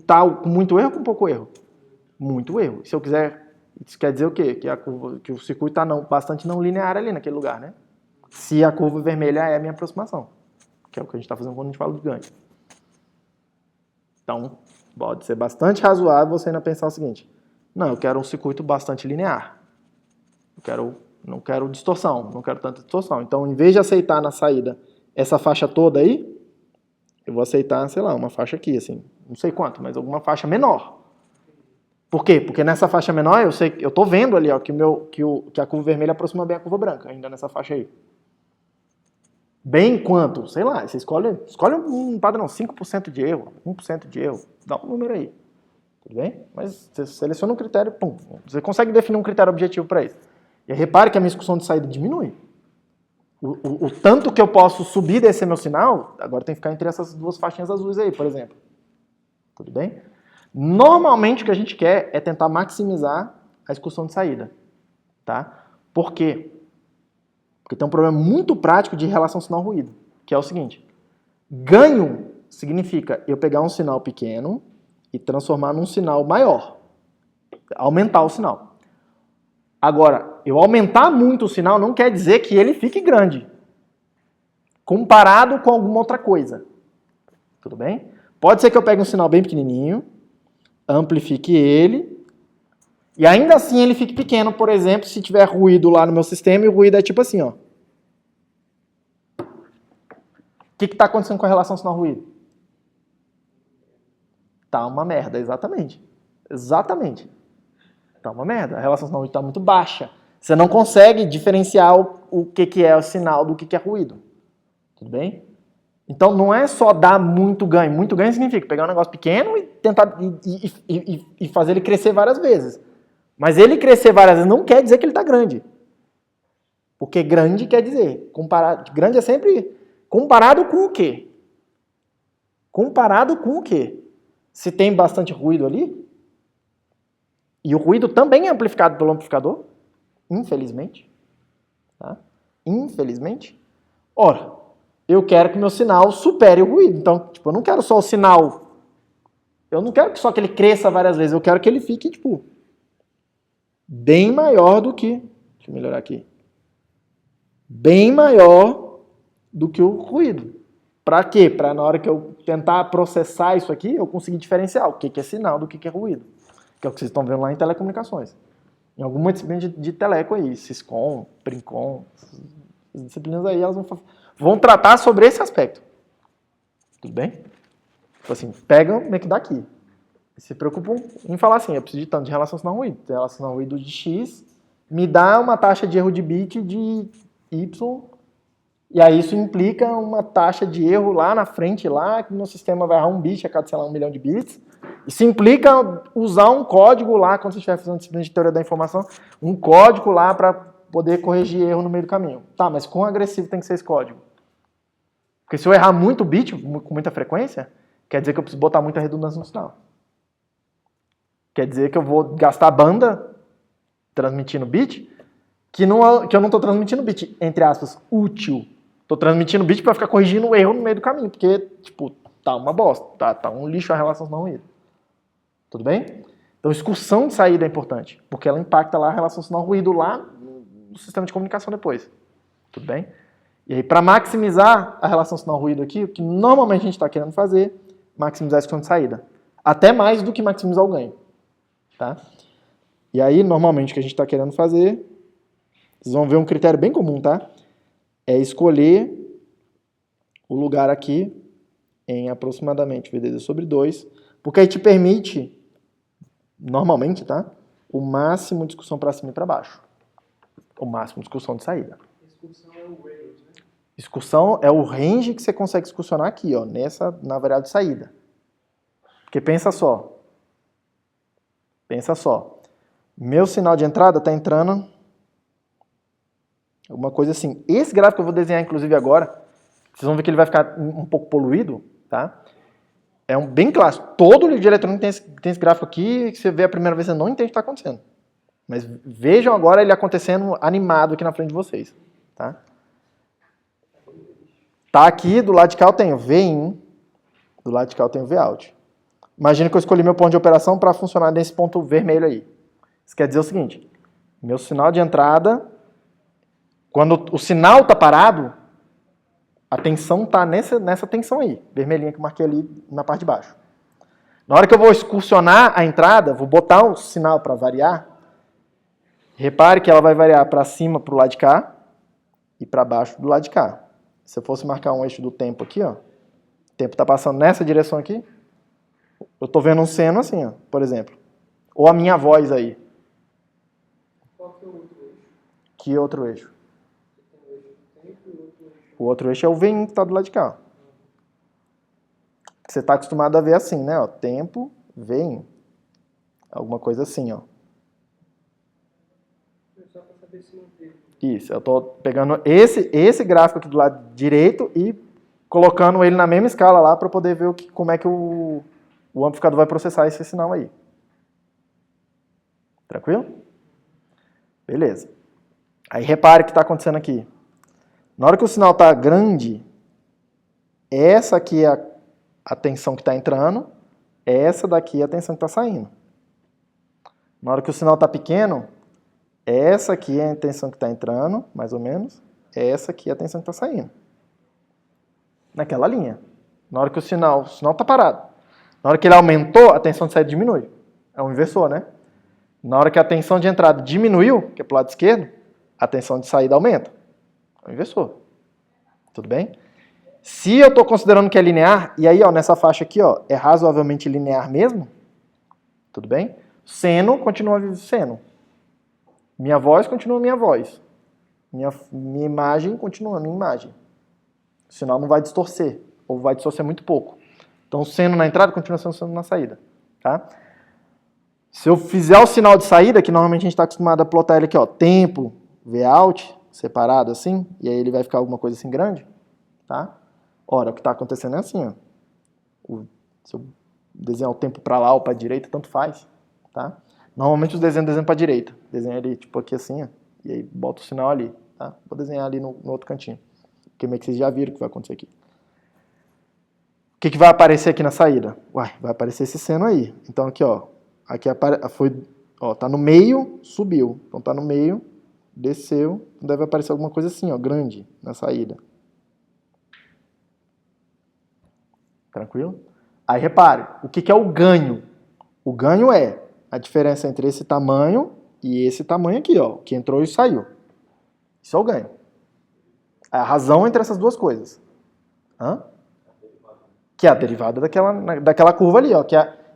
Tá com muito erro ou com pouco erro? Muito erro. Se eu quiser, isso quer dizer o quê? Que o circuito está bastante não linear ali naquele lugar, né? Se a curva vermelha é a minha aproximação, que é o que a gente está fazendo quando a gente fala de ganho. Então, pode ser bastante razoável você ainda pensar o seguinte, não, eu quero um circuito bastante linear. Não quero distorção, não quero tanta distorção. Então, em vez de aceitar na saída essa faixa toda aí, eu vou aceitar, sei lá, uma faixa aqui, assim, não sei quanto, mas alguma faixa menor. Por quê? Porque nessa faixa menor, eu estou vendo ali ó, que a curva vermelha aproxima bem a curva branca, ainda nessa faixa aí. Bem quanto? Sei lá, você escolhe um padrão, 5% de erro, 1% de erro, dá um número aí. Tudo bem? Mas você seleciona um critério, pum, você consegue definir um critério objetivo para isso. E repare que a minha excursão de saída diminui. O tanto que eu posso subir e descer meu sinal, agora tem que ficar entre essas duas faixinhas azuis aí, por exemplo. Tudo bem? Normalmente o que a gente quer é tentar maximizar a excursão de saída. Tá? Por quê? Porque tem um problema muito prático de relação sinal-ruído, que é o seguinte. Ganho significa eu pegar um sinal pequeno e transformar num sinal maior. Aumentar o sinal. Agora, eu aumentar muito o sinal não quer dizer que ele fique grande, comparado com alguma outra coisa. Tudo bem? Pode ser que eu pegue um sinal bem pequenininho, amplifique ele, e ainda assim ele fique pequeno, por exemplo, se tiver ruído lá no meu sistema, e o ruído é tipo assim, ó. O que está acontecendo com a relação sinal-ruído? Tá uma merda, exatamente. Exatamente. Tá uma merda. A relação sinal-ruído está muito baixa. Você não consegue diferenciar o que é o sinal do que é ruído. Tudo bem? Então não é só dar muito ganho. Muito ganho significa pegar um negócio pequeno e tentar e fazer ele crescer várias vezes. Mas ele crescer várias vezes não quer dizer que ele está grande. Porque grande quer dizer, grande é sempre comparado com o quê? Comparado com o quê? Se tem bastante ruído ali, e o ruído também é amplificado pelo amplificador, infelizmente. Tá? Infelizmente. Ora, eu quero que meu sinal supere o ruído. Então, eu não quero só o sinal. Eu não quero só que ele cresça várias vezes. Eu quero que ele fique, bem maior do que... Deixa eu melhorar aqui. Bem maior do que o ruído. Para quê? Para na hora que eu tentar processar isso aqui, eu conseguir diferenciar o que é sinal do que é ruído. Que é o que vocês estão vendo lá em telecomunicações. Em alguma disciplina de teleco aí, Syscom, Princom, as disciplinas aí, elas vão tratar sobre esse aspecto. Tudo bem? Tipo assim, pegam meio que daqui. E se preocupam em falar assim, eu preciso de tanto de relação sinal-ruído. Relação sinal-ruído de X me dá uma taxa de erro de bit de Y, e aí isso implica uma taxa de erro lá na frente, lá, que no sistema vai errar um bit a cada, sei lá, 1 milhão de bits. Isso implica usar um código lá, quando você estiver fazendo disciplina de teoria da informação, um código lá para poder corrigir erro no meio do caminho. Tá, mas quão agressivo tem que ser esse código? Porque se eu errar muito bit, com muita frequência, quer dizer que eu preciso botar muita redundância no sinal. Quer dizer que eu vou gastar banda transmitindo bit, que eu não estou transmitindo bit, entre aspas, útil. Estou transmitindo bit para ficar corrigindo o erro no meio do caminho, porque, tipo, tá uma bosta, tá um lixo a relação sinal-ruído. Tudo bem? Então, excursão de saída é importante, porque ela impacta lá a relação sinal-ruído lá no sistema de comunicação depois. Tudo bem? E aí, para maximizar a relação sinal-ruído aqui, o que normalmente a gente está querendo fazer, maximizar a excursão de saída. Até mais do que maximizar o ganho. Tá? E aí, normalmente, o que a gente está querendo fazer, vocês vão ver um critério bem comum, tá? É escolher o lugar aqui em aproximadamente VDD sobre 2, porque aí te permite, normalmente, tá? O máximo de excursão para cima e para baixo. O máximo de excursão de saída. Excursão é o range, né? Excursão é o range que você consegue excursionar aqui, ó, na variável de saída. Porque pensa só. Pensa só. Meu sinal de entrada está entrando alguma coisa assim. Esse gráfico que eu vou desenhar, inclusive, agora, vocês vão ver que ele vai ficar um pouco poluído, tá? É um bem clássico. Todo livro de eletrônica tem esse gráfico aqui, que você vê a primeira vez, você não entende o que está acontecendo. Mas vejam agora ele acontecendo animado aqui na frente de vocês. Tá? Tá aqui, do lado de cá eu tenho VIN, do lado de cá eu tenho VOUT. Imagina que eu escolhi meu ponto de operação para funcionar nesse ponto vermelho aí. Isso quer dizer o seguinte, meu sinal de entrada, quando o sinal está parado, a tensão está nessa tensão aí, vermelhinha que eu marquei ali na parte de baixo. Na hora que eu vou excursionar a entrada, vou botar o sinal para variar, repare que ela vai variar para cima para o lado de cá e para baixo do lado de cá. Se eu fosse marcar um eixo do tempo aqui, ó, o tempo está passando nessa direção aqui, eu estou vendo um seno assim, ó, por exemplo. Ou a minha voz aí. Qual que é o outro eixo? Que outro eixo? Você tem o eixo do tempo e o outro eixo. O outro eixo é o VIN que está do lado de cá. Você está acostumado a ver assim, né? Ó, tempo, VIN. Alguma coisa assim, ó. Só para saber se manteve. Isso, eu estou pegando esse gráfico aqui do lado direito e colocando ele na mesma escala lá para poder ver como é que o amplificador vai processar esse sinal aí. Tranquilo? Beleza. Aí repare o que está acontecendo aqui. Na hora que o sinal está grande, essa aqui é a tensão que está entrando, essa daqui é a tensão que está saindo. Na hora que o sinal está pequeno, essa aqui é a tensão que está entrando, mais ou menos, essa aqui é a tensão que está saindo. Naquela linha. Na hora que o sinal está parado. Na hora que ele aumentou, a tensão de saída diminui. É um inversor, né? Na hora que a tensão de entrada diminuiu, que é para o lado esquerdo, a tensão de saída aumenta. É um inversor. Tudo bem? Se eu estou considerando que é linear, e aí ó, nessa faixa aqui ó, é razoavelmente linear mesmo, tudo bem? Seno continua seno. Minha voz continua minha voz. Minha imagem continua minha imagem. O sinal não vai distorcer, ou vai distorcer muito pouco. Então, o seno na entrada continua sendo seno na saída. Tá? Se eu fizer o sinal de saída, que normalmente a gente está acostumado a plotar ele aqui, ó, tempo, Vout, separado assim, e aí ele vai ficar alguma coisa assim grande. Tá? Ora, o que está acontecendo é assim. Ó. Se eu desenhar o tempo para lá ou para a direita, tanto faz. Tá? Normalmente os desenham para a direita. Desenha ele tipo aqui assim, ó, e aí bota o sinal ali. Tá? Vou desenhar ali no outro cantinho. Porque meio que vocês já viram o que vai acontecer aqui. O que vai aparecer aqui na saída? Uai, vai aparecer esse seno aí. Então aqui, ó. Aqui foi, ó, tá no meio, subiu. Então tá no meio, desceu. Deve aparecer alguma coisa assim, ó, grande na saída. Tranquilo? Aí repare, o que é o ganho? O ganho é a diferença entre esse tamanho e esse tamanho aqui, ó, que entrou e saiu. Isso é o ganho. É a razão entre essas duas coisas. Hã? Que é a derivada daquela curva ali, ó.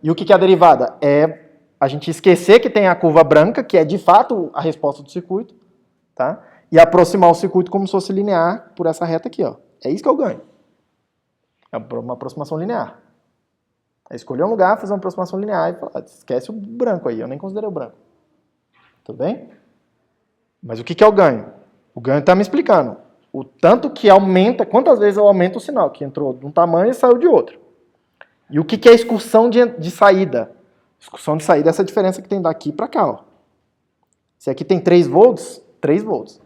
E o que é a derivada? É a gente esquecer que tem a curva branca, que é de fato a resposta do circuito, tá? E aproximar o circuito como se fosse linear por essa reta aqui, ó. É isso que é o ganho. É uma aproximação linear. É escolher um lugar, fazer uma aproximação linear e falar, esquece o branco aí, eu nem considerei o branco. Tudo bem? Mas o que é o ganho? O ganho está me explicando. O tanto que aumenta, quantas vezes eu aumento o sinal, que entrou de um tamanho e saiu de outro. E o que é excursão de saída? Excursão de saída é essa diferença que tem daqui para cá. Ó. Se aqui tem 3 volts, 3 volts.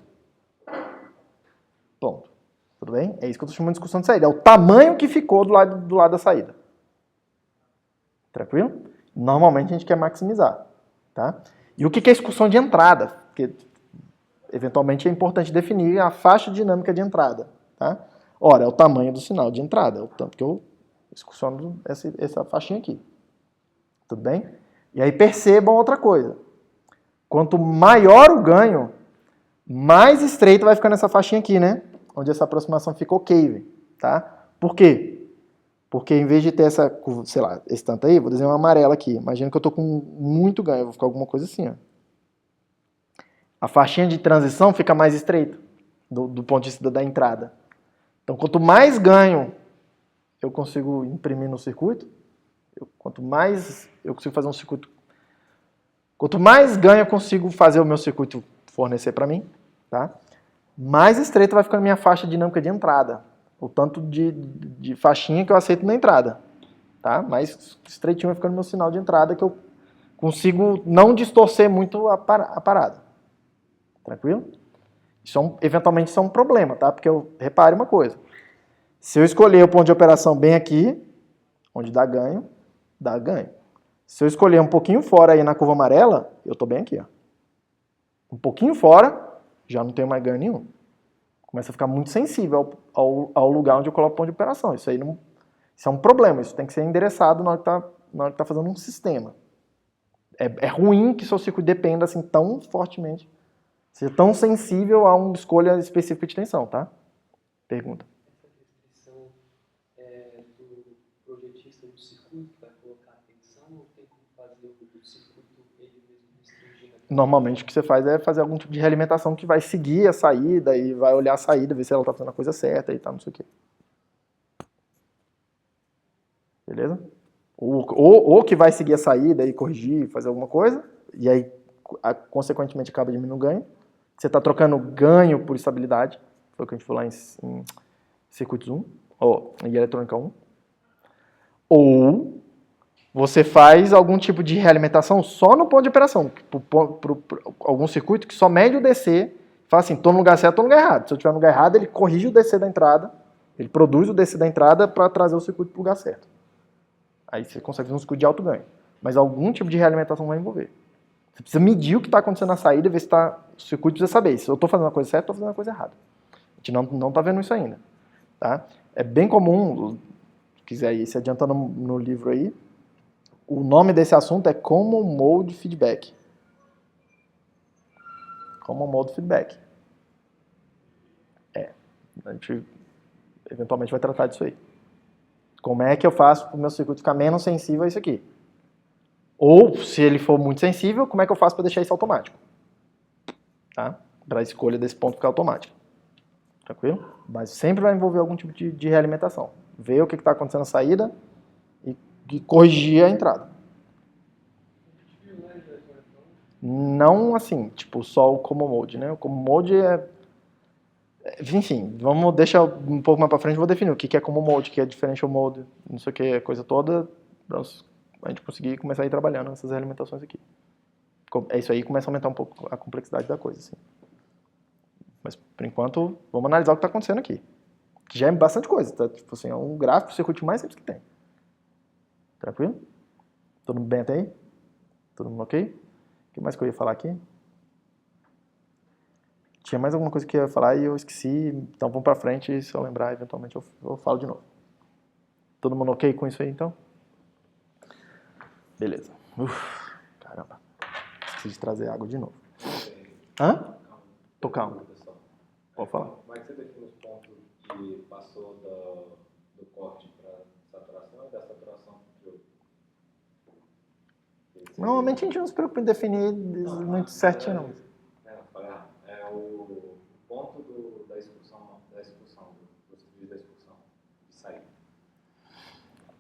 Ponto. Tudo bem? É isso que eu estou chamando de discussão de saída. É o tamanho que ficou do lado da saída. Tranquilo? Normalmente a gente quer maximizar. Tá? E o que é excursão de entrada? Porque eventualmente é importante definir a faixa dinâmica de entrada. Tá? Ora, é o tamanho do sinal de entrada. É o tanto que eu excursiono essa faixinha aqui. Tudo bem? E aí percebam outra coisa. Quanto maior o ganho, mais estreito vai ficando essa faixinha aqui, né? Onde essa aproximação fica ok, tá? Por quê? Porque em vez de ter essa curva, sei lá, esse tanto aí, vou desenhar uma amarela aqui. Imagina que eu tô com muito ganho, vou ficar alguma coisa assim, ó. A faixinha de transição fica mais estreita, do ponto de vista da entrada. Então, quanto mais ganho eu consigo imprimir no circuito, quanto mais eu consigo fazer um circuito, quanto mais ganho eu consigo fazer o meu circuito fornecer para mim, tá? Mais estreita vai ficando a minha faixa dinâmica de entrada. O tanto de faixinha que eu aceito na entrada. Tá? Mais estreitinho vai ficando o meu sinal de entrada, que eu consigo não distorcer muito a parada. Tranquilo? Eventualmente isso é um problema, tá? Porque repare uma coisa. Se eu escolher o ponto de operação bem aqui, onde dá ganho, dá ganho. Se eu escolher um pouquinho fora aí na curva amarela, eu estou bem aqui. Ó. Um pouquinho fora, já não tenho mais ganho nenhum. Começa a ficar muito sensível ao lugar onde eu coloco o ponto de operação. Isso é um problema, isso tem que ser endereçado na hora que está fazendo um sistema. É ruim que seu circuito dependa assim tão fortemente, seja tão sensível a uma escolha específica de tensão, tá? Pergunta. Essa restrição é do projetista do circuito que vai colocar a tensão ou tem como fazer o circuito ele mesmo restringindo? Normalmente o que você faz é fazer algum tipo de realimentação que vai seguir a saída e vai olhar a saída, ver se ela está fazendo a coisa certa e tal, não sei o quê. Beleza? Ou que vai seguir a saída e corrigir, fazer alguma coisa, e aí, consequentemente, acaba diminuindo o ganho. Você está trocando ganho por estabilidade, foi o que a gente falou lá em circuitos 1, ou em eletrônica 1. Ou você faz algum tipo de realimentação só no ponto de operação, por algum circuito que só mede o DC, fala assim, estou no lugar certo, estou no lugar errado. Se eu estiver no lugar errado, ele corrige o DC da entrada, ele produz o DC da entrada para trazer o circuito para o lugar certo. Aí você consegue fazer um circuito de alto ganho. Mas algum tipo de realimentação vai envolver. Você precisa medir o que está acontecendo na saída e ver se o circuito precisa saber se eu estou fazendo a coisa certa ou estou fazendo a coisa errada. A gente não está vendo isso ainda. Tá? É bem comum, se quiser ir se adiantando no livro aí, o nome desse assunto é Common Mode Feedback. Common Mode Feedback. A gente eventualmente vai tratar disso aí. Como é que eu faço para o meu circuito ficar menos sensível a isso aqui? Ou, se ele for muito sensível, como é que eu faço para deixar isso automático? Tá? Para a escolha desse ponto ficar automático. Tranquilo? Mas sempre vai envolver algum tipo de realimentação. Ver o que está acontecendo na saída e corrigir a entrada. Não assim, tipo, só o Common Mode, né? O Common Mode enfim, deixar um pouco mais para frente, vou definir o que é Common Mode, o que é Differential Mode, não sei o que, coisa toda, para a gente conseguir começar a ir trabalhando nessas realimentações aqui. É isso aí, começa a aumentar um pouco a complexidade da coisa, assim. Mas, por enquanto, vamos analisar o que está acontecendo aqui. Que já é bastante coisa, tá? Tipo assim, é um gráfico do circuito mais simples que tem. Tranquilo? Todo mundo bem até aí? Todo mundo ok? O que mais que eu ia falar aqui? Tinha mais alguma coisa que eu ia falar e eu esqueci, então vamos pra frente e se eu lembrar, eventualmente eu falo de novo. Todo mundo ok com isso aí, então? Beleza. Caramba. Esqueci de trazer água de novo. Hã? Tô calmo. Pode falar. Como é que você define os pontos que passou do corte para saturação e da saturação para o Normalmente a gente não se preocupa em definir muito certinho, não. É o ponto da excursão, do circuito da excursão, de saída.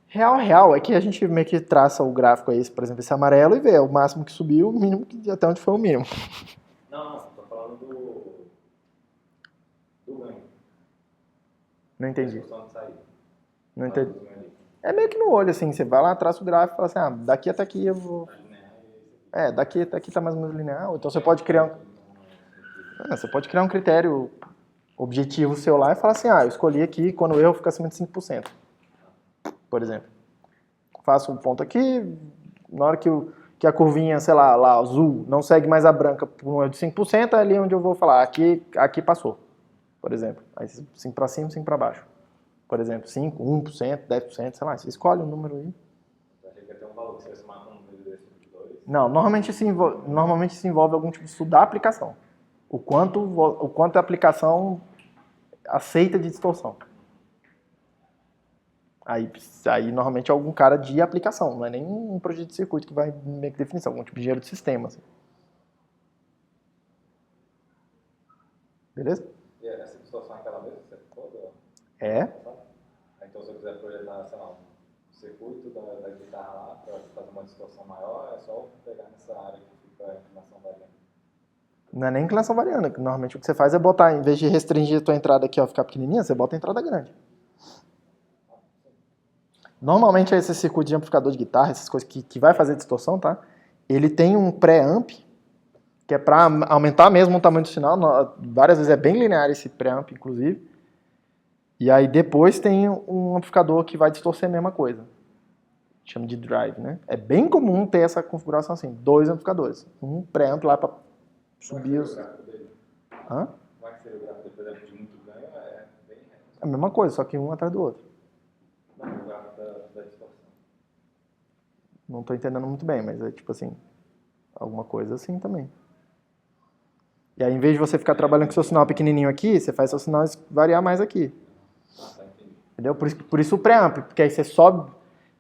Real, é que a gente meio que traça o gráfico aí, por exemplo, esse amarelo e vê o máximo que subiu, o mínimo até onde foi o mínimo. Não, estou falando do ganho. Não entendi. Da excursão de saída. Não entendi. É meio que no olho, assim, você vai lá, traça o gráfico e fala assim, daqui até aqui eu vou... Daqui tá mais ou menos linear. Ou então você pode criar um critério objetivo seu lá e falar assim, eu escolhi aqui quando o erro fica acima de 5%, por exemplo. Faço um ponto aqui, na hora que a curvinha, sei lá, azul, não segue mais a branca por um erro de 5%, é ali onde eu vou falar, aqui passou, por exemplo. Aí 5 para cima, 5 para baixo. Por exemplo, 5, 1%, 10%, sei lá, você escolhe um número aí. Eu achei que ia ter um valor que você vai somar com um número desse tipo de 2. Não, normalmente isso envolve algum tipo de estudo da aplicação. O quanto a aplicação aceita de distorção. Aí normalmente é algum cara de aplicação, não é nem um projeto de circuito que vai meio que definir, algum tipo de engenheiro de sistema. Assim. Beleza? E essa distorção é aquela mesma que você ficou? É. Então se eu quiser projetar, sei lá, um circuito da guitarra lá para fazer uma distorção maior, é só pegar nessa área que fica a inclinação variando. Não é nem inclinação variando, normalmente o que você faz é botar, em vez de restringir a tua entrada aqui, ó, ficar pequenininha, você bota a entrada grande. Normalmente esse circuito de amplificador de guitarra, essas coisas que vai fazer distorção, tá? Ele tem um pré-amp, que é para aumentar mesmo o tamanho do sinal, várias vezes é bem linear esse pré-amp, inclusive. E aí depois tem um amplificador que vai distorcer a mesma coisa. Chama de drive, né? É bem comum ter essa configuração assim, 2 amplificadores. Um pré-amp lá para subir os... Hã? Como é que seria o gráfico, por exemplo, de muito ganho? É bem reto. É a mesma coisa, só que um atrás do outro. Não, o gráfico da distorção. Não tô entendendo muito bem, mas é tipo assim, alguma coisa assim também. E aí, em vez de você ficar trabalhando com seu sinal pequenininho aqui, você faz seu sinal variar mais aqui. Entendeu? Por isso o pré-amp, porque aí você sobe,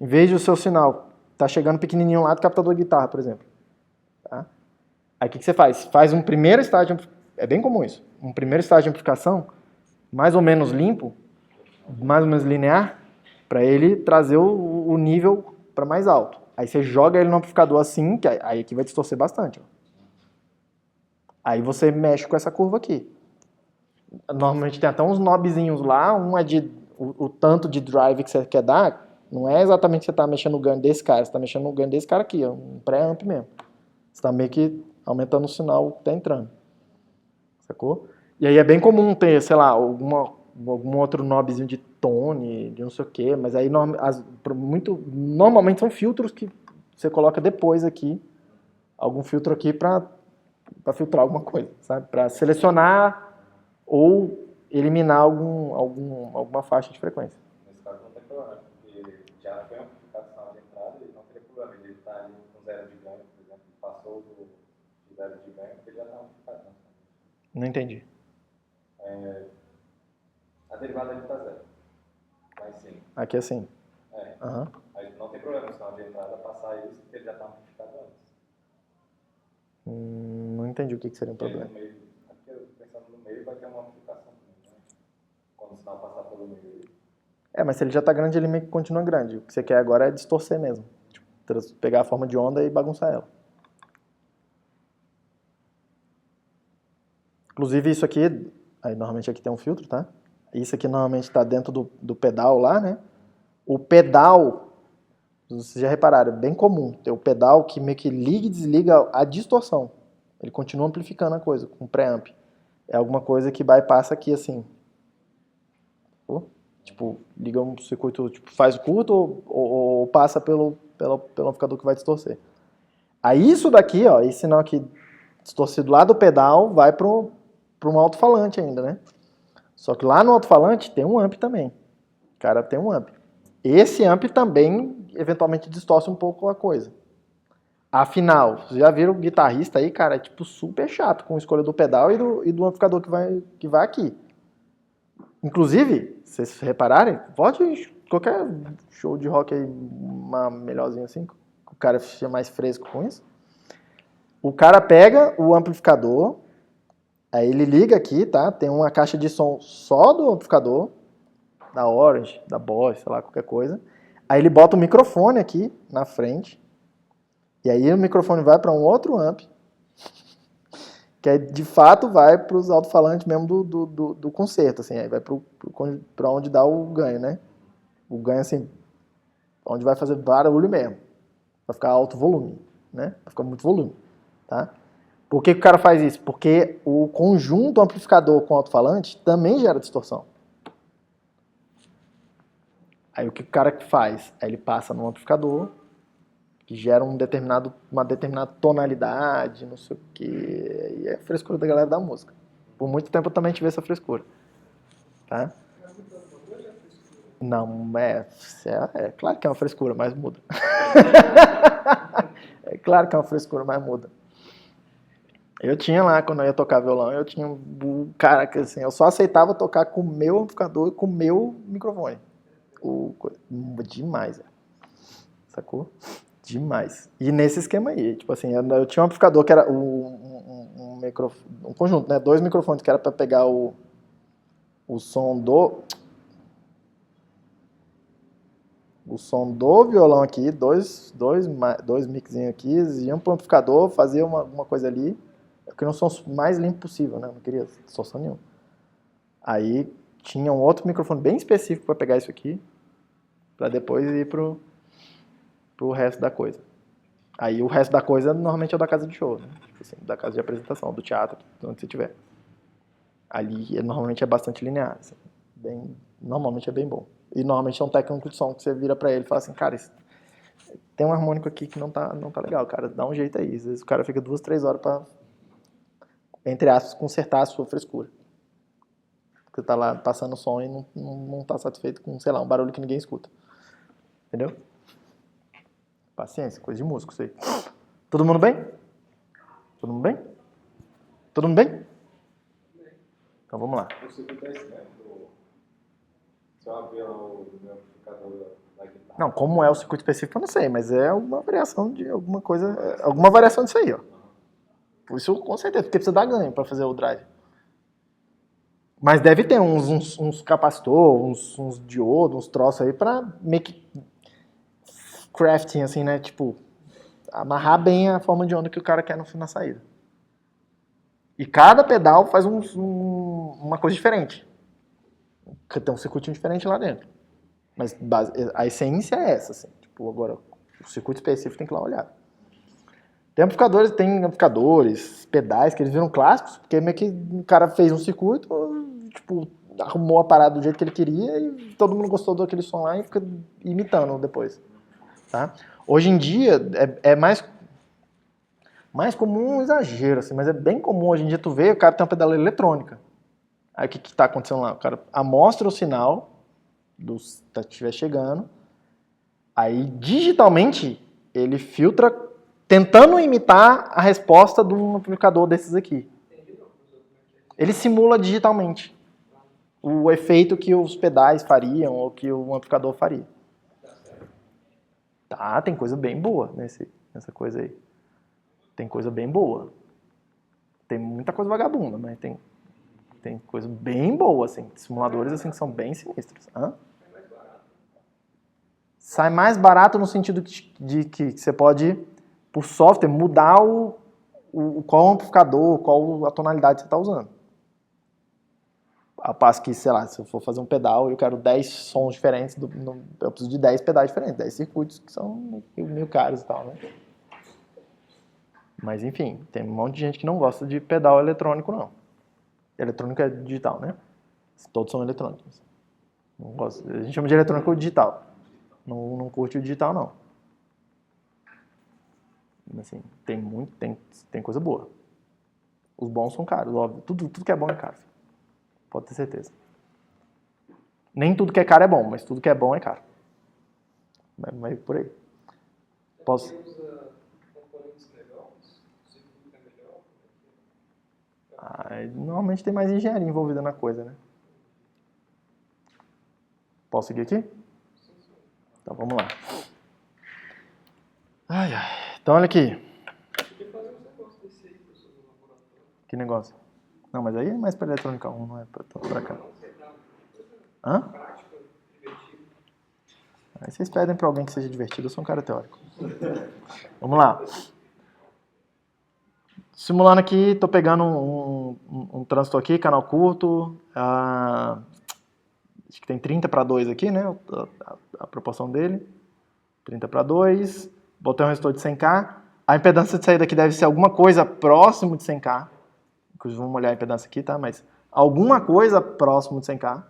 em vez de o seu sinal tá chegando pequenininho lá do captador de guitarra, por exemplo. Tá? Aí o que você faz? Faz um primeiro estágio, é bem comum isso, um primeiro estágio de amplificação, mais ou menos limpo, mais ou menos linear, para ele trazer o nível para mais alto. Aí você joga ele no amplificador assim, que aí aqui vai distorcer bastante. Ó. Aí você mexe com essa curva aqui. Normalmente tem até uns knobzinhos lá, um é de o tanto de drive que você quer dar, não é exatamente que você está mexendo no ganho desse cara, você está mexendo no ganho desse cara aqui, ó, um pré-amp mesmo. Você está meio que aumentando o sinal que está entrando. Sacou? E aí é bem comum ter, sei lá, algum outro knobzinho de tone, de não sei o quê, mas aí normalmente são filtros que você coloca depois aqui, algum filtro aqui para filtrar alguma coisa, sabe? Para selecionar ou eliminar alguma faixa de frequência. Nesse caso não tem problema, porque já foi amplificado o sinal de entrada e não teria problema. Ele está ali com 0 de ganho, por exemplo, passou de 0 de ganho, ele já está amplificado. Não entendi. A derivada ali está 0. Mas sim. Aqui é assim. Uhum. Aí não tem problema o sinal de entrada passar isso, porque ele já está amplificado antes. Não entendi o que seria um problema. No meio, aqui, pensando no meio, vai ter uma amplificação também, né? Quando o sinal passar pelo meio. Mas se ele já está grande, ele meio que continua grande. O que você quer agora é distorcer mesmo. Tipo, pegar a forma de onda e bagunçar ela. Inclusive isso aqui, aí normalmente aqui tem um filtro, tá? Isso aqui normalmente está dentro do pedal lá, né? O pedal, vocês já repararam, é bem comum ter o pedal que meio que liga e desliga a distorção. Ele continua amplificando a coisa com pré-amp. É alguma coisa que bypassa aqui assim. Tipo, liga um circuito, tipo, faz o curto ou passa pelo amplificador que vai distorcer. Aí isso daqui, ó, esse sinal aqui distorcido lá do pedal vai para um alto-falante ainda, né? Só que lá no alto-falante tem um amp também. O cara tem um amp. Esse amp também, eventualmente, distorce um pouco a coisa. Afinal, vocês já viram o guitarrista aí, cara, é tipo super chato com a escolha do pedal e do amplificador que vai aqui. Inclusive, se vocês repararem, pode qualquer show de rock aí, uma melhorzinha assim, que o cara fica mais fresco com isso. O cara pega o amplificador, aí ele liga aqui, tá? Tem uma caixa de som só do amplificador, da Orange, da Boss, sei lá, qualquer coisa. Aí ele bota o microfone aqui na frente, e aí o microfone vai para um outro amp, que aí de fato vai para os alto-falantes mesmo do concerto, assim, aí vai para onde dá o ganho, né? O ganho, assim, onde vai fazer barulho mesmo, vai ficar alto volume. né? Fica muito volume, tá? Por que o cara faz isso? Porque o conjunto amplificador com alto-falante também gera distorção. Aí o que o cara faz? Aí ele passa no amplificador, que gera uma determinada tonalidade, não sei o quê. E é a frescura da galera da música. Por muito tempo eu também tive essa frescura. Tá? Não, é claro que é uma frescura, mas muda. É claro que é uma frescura, mas muda. Eu tinha lá, quando eu ia tocar violão, eu tinha um cara que assim, eu só aceitava tocar com o meu amplificador e com o meu microfone. Demais, sacou? Demais. E nesse esquema aí, tipo assim, eu tinha um amplificador que era um conjunto, né? 2 microfones que era para pegar o som do violão aqui, dois miczinhos aqui, iam pro amplificador, fazia alguma coisa ali. Eu queria um som mais limpo possível, né? Eu não queria distorção nenhuma. Aí tinha um outro microfone bem específico para pegar isso aqui, para depois ir pro resto da coisa. Aí o resto da coisa normalmente é da casa de show, né? Tipo assim, da casa de apresentação, do teatro, onde você estiver. Ali normalmente é bastante linear, assim, normalmente é bem bom. E normalmente é um técnico de som que você vira pra ele e fala assim, cara, tem um harmônico aqui que não tá legal, cara, dá um jeito aí. Às vezes o cara fica 2, 3 horas pra, entre aspas, consertar a sua frescura. Você tá lá passando som e não tá satisfeito com, sei lá, um barulho que ninguém escuta. Entendeu? Paciência, coisa de músico isso aí. Todo mundo bem? Todo mundo bem? Todo mundo bem? Então vamos lá. O circuito é esse, né? Se eu abrir o meu amplificador da guitarra. Não, como é o circuito específico eu não sei, mas é uma variação de alguma coisa, alguma variação disso aí, ó. Isso com certeza, porque precisa dar ganho para fazer o drive. Mas deve ter uns capacitor, uns diodos, uns troços aí pra make crafting, assim, né? Tipo, amarrar bem a forma de onda que o cara quer na saída. E cada pedal faz uma coisa diferente. Tem um circuitinho diferente lá dentro. Mas a essência é essa, assim. Tipo, agora, o circuito específico tem que ir lá olhar. Tem amplificadores, pedais, que eles viram clássicos, porque meio que o cara fez um circuito, tipo, arrumou a parada do jeito que ele queria e todo mundo gostou daquele som lá e fica imitando depois. Tá? Hoje em dia, é mais comum um exagero, assim, mas é bem comum hoje em dia tu ver o cara tem uma pedaleira eletrônica. Aí o que está acontecendo lá? O cara amostra o sinal que estiver chegando, aí digitalmente ele filtra tentando imitar a resposta de um amplificador desses aqui. Ele simula digitalmente o efeito que os pedais fariam ou que o amplificador faria. Tá, tem coisa bem boa nessa coisa aí. Tem coisa bem boa. Tem muita coisa vagabunda, mas tem coisa bem boa, assim. Simuladores assim que são bem sinistros. Hã? Sai mais barato no sentido de que você pode, por software, mudar qual amplificador, qual a tonalidade que você está usando. A passo que, sei lá, se eu for fazer um pedal e eu quero 10 sons diferentes, eu preciso de 10 pedais diferentes, 10 circuitos que são meio caros e tal, né? Mas enfim, tem um monte de gente que não gosta de pedal eletrônico, não. Eletrônico é digital, né? Todos são eletrônicos. Não gosto. A gente chama de eletrônico digital. Não curte o digital, não. Assim, tem coisa boa. Os bons são caros, óbvio. Tudo que é bom é caro. Pode ter certeza. Nem tudo que é caro é bom, mas tudo que é bom é caro. Mas por aí. Posso... Você usa componentes melhores? O circuito é melhor? Normalmente tem mais engenharia envolvida na coisa, né? Posso seguir aqui? Então vamos lá. Então olha aqui. Podia fazer uns negócios desse aí, professor, no laboratório. Que negócio? Não, mas aí é mais para eletrônica 1, não é para cá. Hã? Prática, divertida. Aí vocês pedem para alguém que seja divertido, eu sou um cara teórico. Vamos lá. Simulando aqui, tô pegando um trânsito aqui, canal curto. Acho que tem 30:2 aqui, né? A proporção dele. 30:2. Botei um resistor de 100K. A impedância de saída aqui deve ser alguma coisa próximo de 100K. Inclusive, vamos olhar a impedância aqui, tá? Mas alguma coisa próximo de 100K.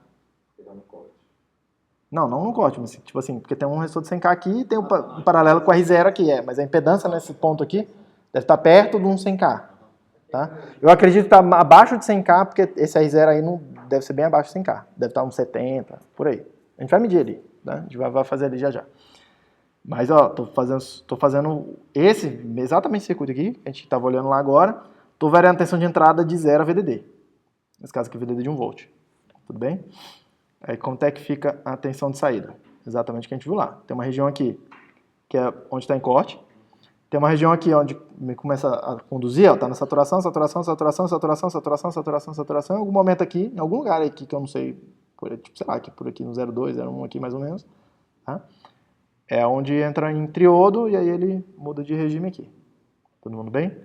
Não no corte, mas tipo assim, porque tem um resistor de 100K aqui e tem um paralelo com a R0 aqui, mas a impedância nesse ponto aqui deve estar perto de um 100K, tá? Eu acredito que está abaixo de 100K, porque esse R0 aí não deve ser bem abaixo de 100K, deve estar uns 70, por aí. A gente vai medir ali, né? A gente vai fazer ali já. Mas, ó, tô fazendo exatamente esse circuito aqui, que a gente estava olhando lá agora, tô variando a tensão de entrada de 0 a VDD. Nesse caso aqui, VDD de 1 volt. Tudo bem? Aí, como é que fica a tensão de saída? Exatamente o que a gente viu lá. Tem uma região aqui, que é onde está em corte. Tem uma região aqui onde começa a conduzir, ó, tá na saturação. Em algum momento aqui, em algum lugar aqui que eu não sei, tipo, sei lá, aqui, por aqui no 0,2, 0,1 aqui mais ou menos, tá? É onde entra em triodo e aí ele muda de regime aqui. Todo mundo bem?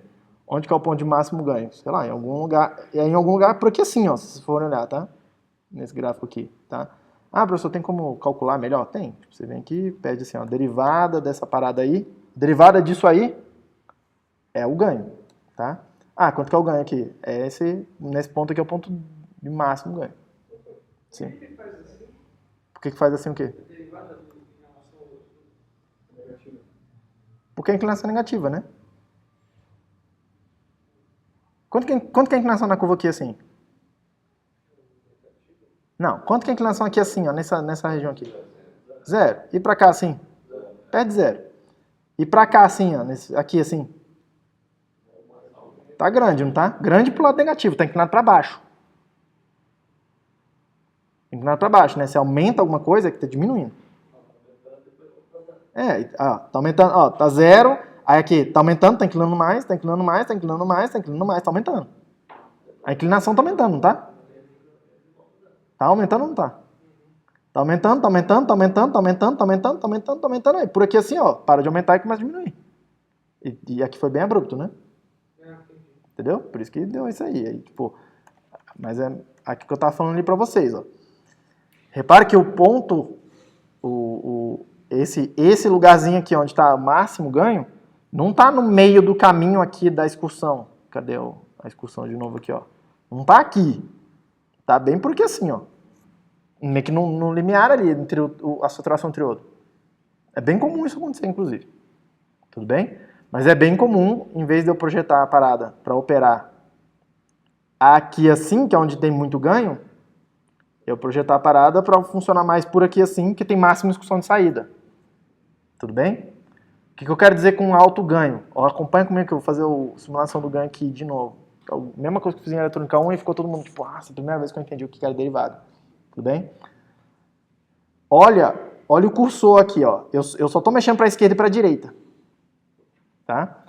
Onde que é o ponto de máximo ganho? Sei lá, em algum lugar. É em algum lugar por aqui assim, ó, se vocês forem olhar, tá? Nesse gráfico aqui, tá? Ah, professor, tem como calcular melhor? Tem. Você vem aqui, pede assim, ó, derivada dessa parada aí. Derivada disso aí é o ganho, tá? Ah, quanto que é o ganho aqui? É nesse ponto aqui é o ponto de máximo ganho. Sim. Por que faz assim o quê? Porque a inclinação é negativa, né? Quanto que é a inclinação na curva aqui assim? Não, quanto que é a inclinação aqui assim, ó, nessa região aqui? 0. E pra cá assim? Perto de 0. E pra cá assim, ó, aqui assim? Tá grande, não tá? Grande pro lado negativo, tá inclinado pra baixo. Inclinado pra baixo, né? Você aumenta alguma coisa que tá diminuindo. Ó, tá aumentando, ó, tá 0, aí aqui, tá aumentando, tá inclinando mais, tá inclinando mais, tá inclinando mais, tá inclinando mais, tá aumentando. A inclinação tá aumentando, não tá? Tá aumentando ou não tá? Tá aumentando, tá aumentando, tá aumentando, tá aumentando, tá aumentando, tá aumentando, tá aumentando. Aí, por aqui assim, ó, para de aumentar e começa a diminuir. E aqui foi bem abrupto, né? Entendeu? Por isso que deu isso aí. Tipo, mas é aqui que eu tava falando ali pra vocês, ó. Repare que o ponto, esse lugarzinho aqui onde está o máximo ganho, não está no meio do caminho aqui da excursão. Cadê a excursão de novo aqui, ó? Não está aqui. Tá bem por aqui assim, ó. Meio que no limiar ali, entre a saturação triodo. É bem comum isso acontecer, inclusive. Tudo bem? Mas é bem comum, em vez de eu projetar a parada para operar aqui assim, que é onde tem muito ganho, eu projetar a parada para funcionar mais por aqui assim, que tem máxima excursão de saída. Tudo bem? O que eu quero dizer com alto ganho? Ó, acompanha comigo que eu vou fazer a simulação do ganho aqui de novo. É a mesma coisa que eu fiz em eletrônica 1 e ficou todo mundo tipo, essa é a primeira vez que eu entendi o que era derivada. Tudo bem? Olha o cursor aqui, ó. Eu só estou mexendo para a esquerda e para a direita. Tá?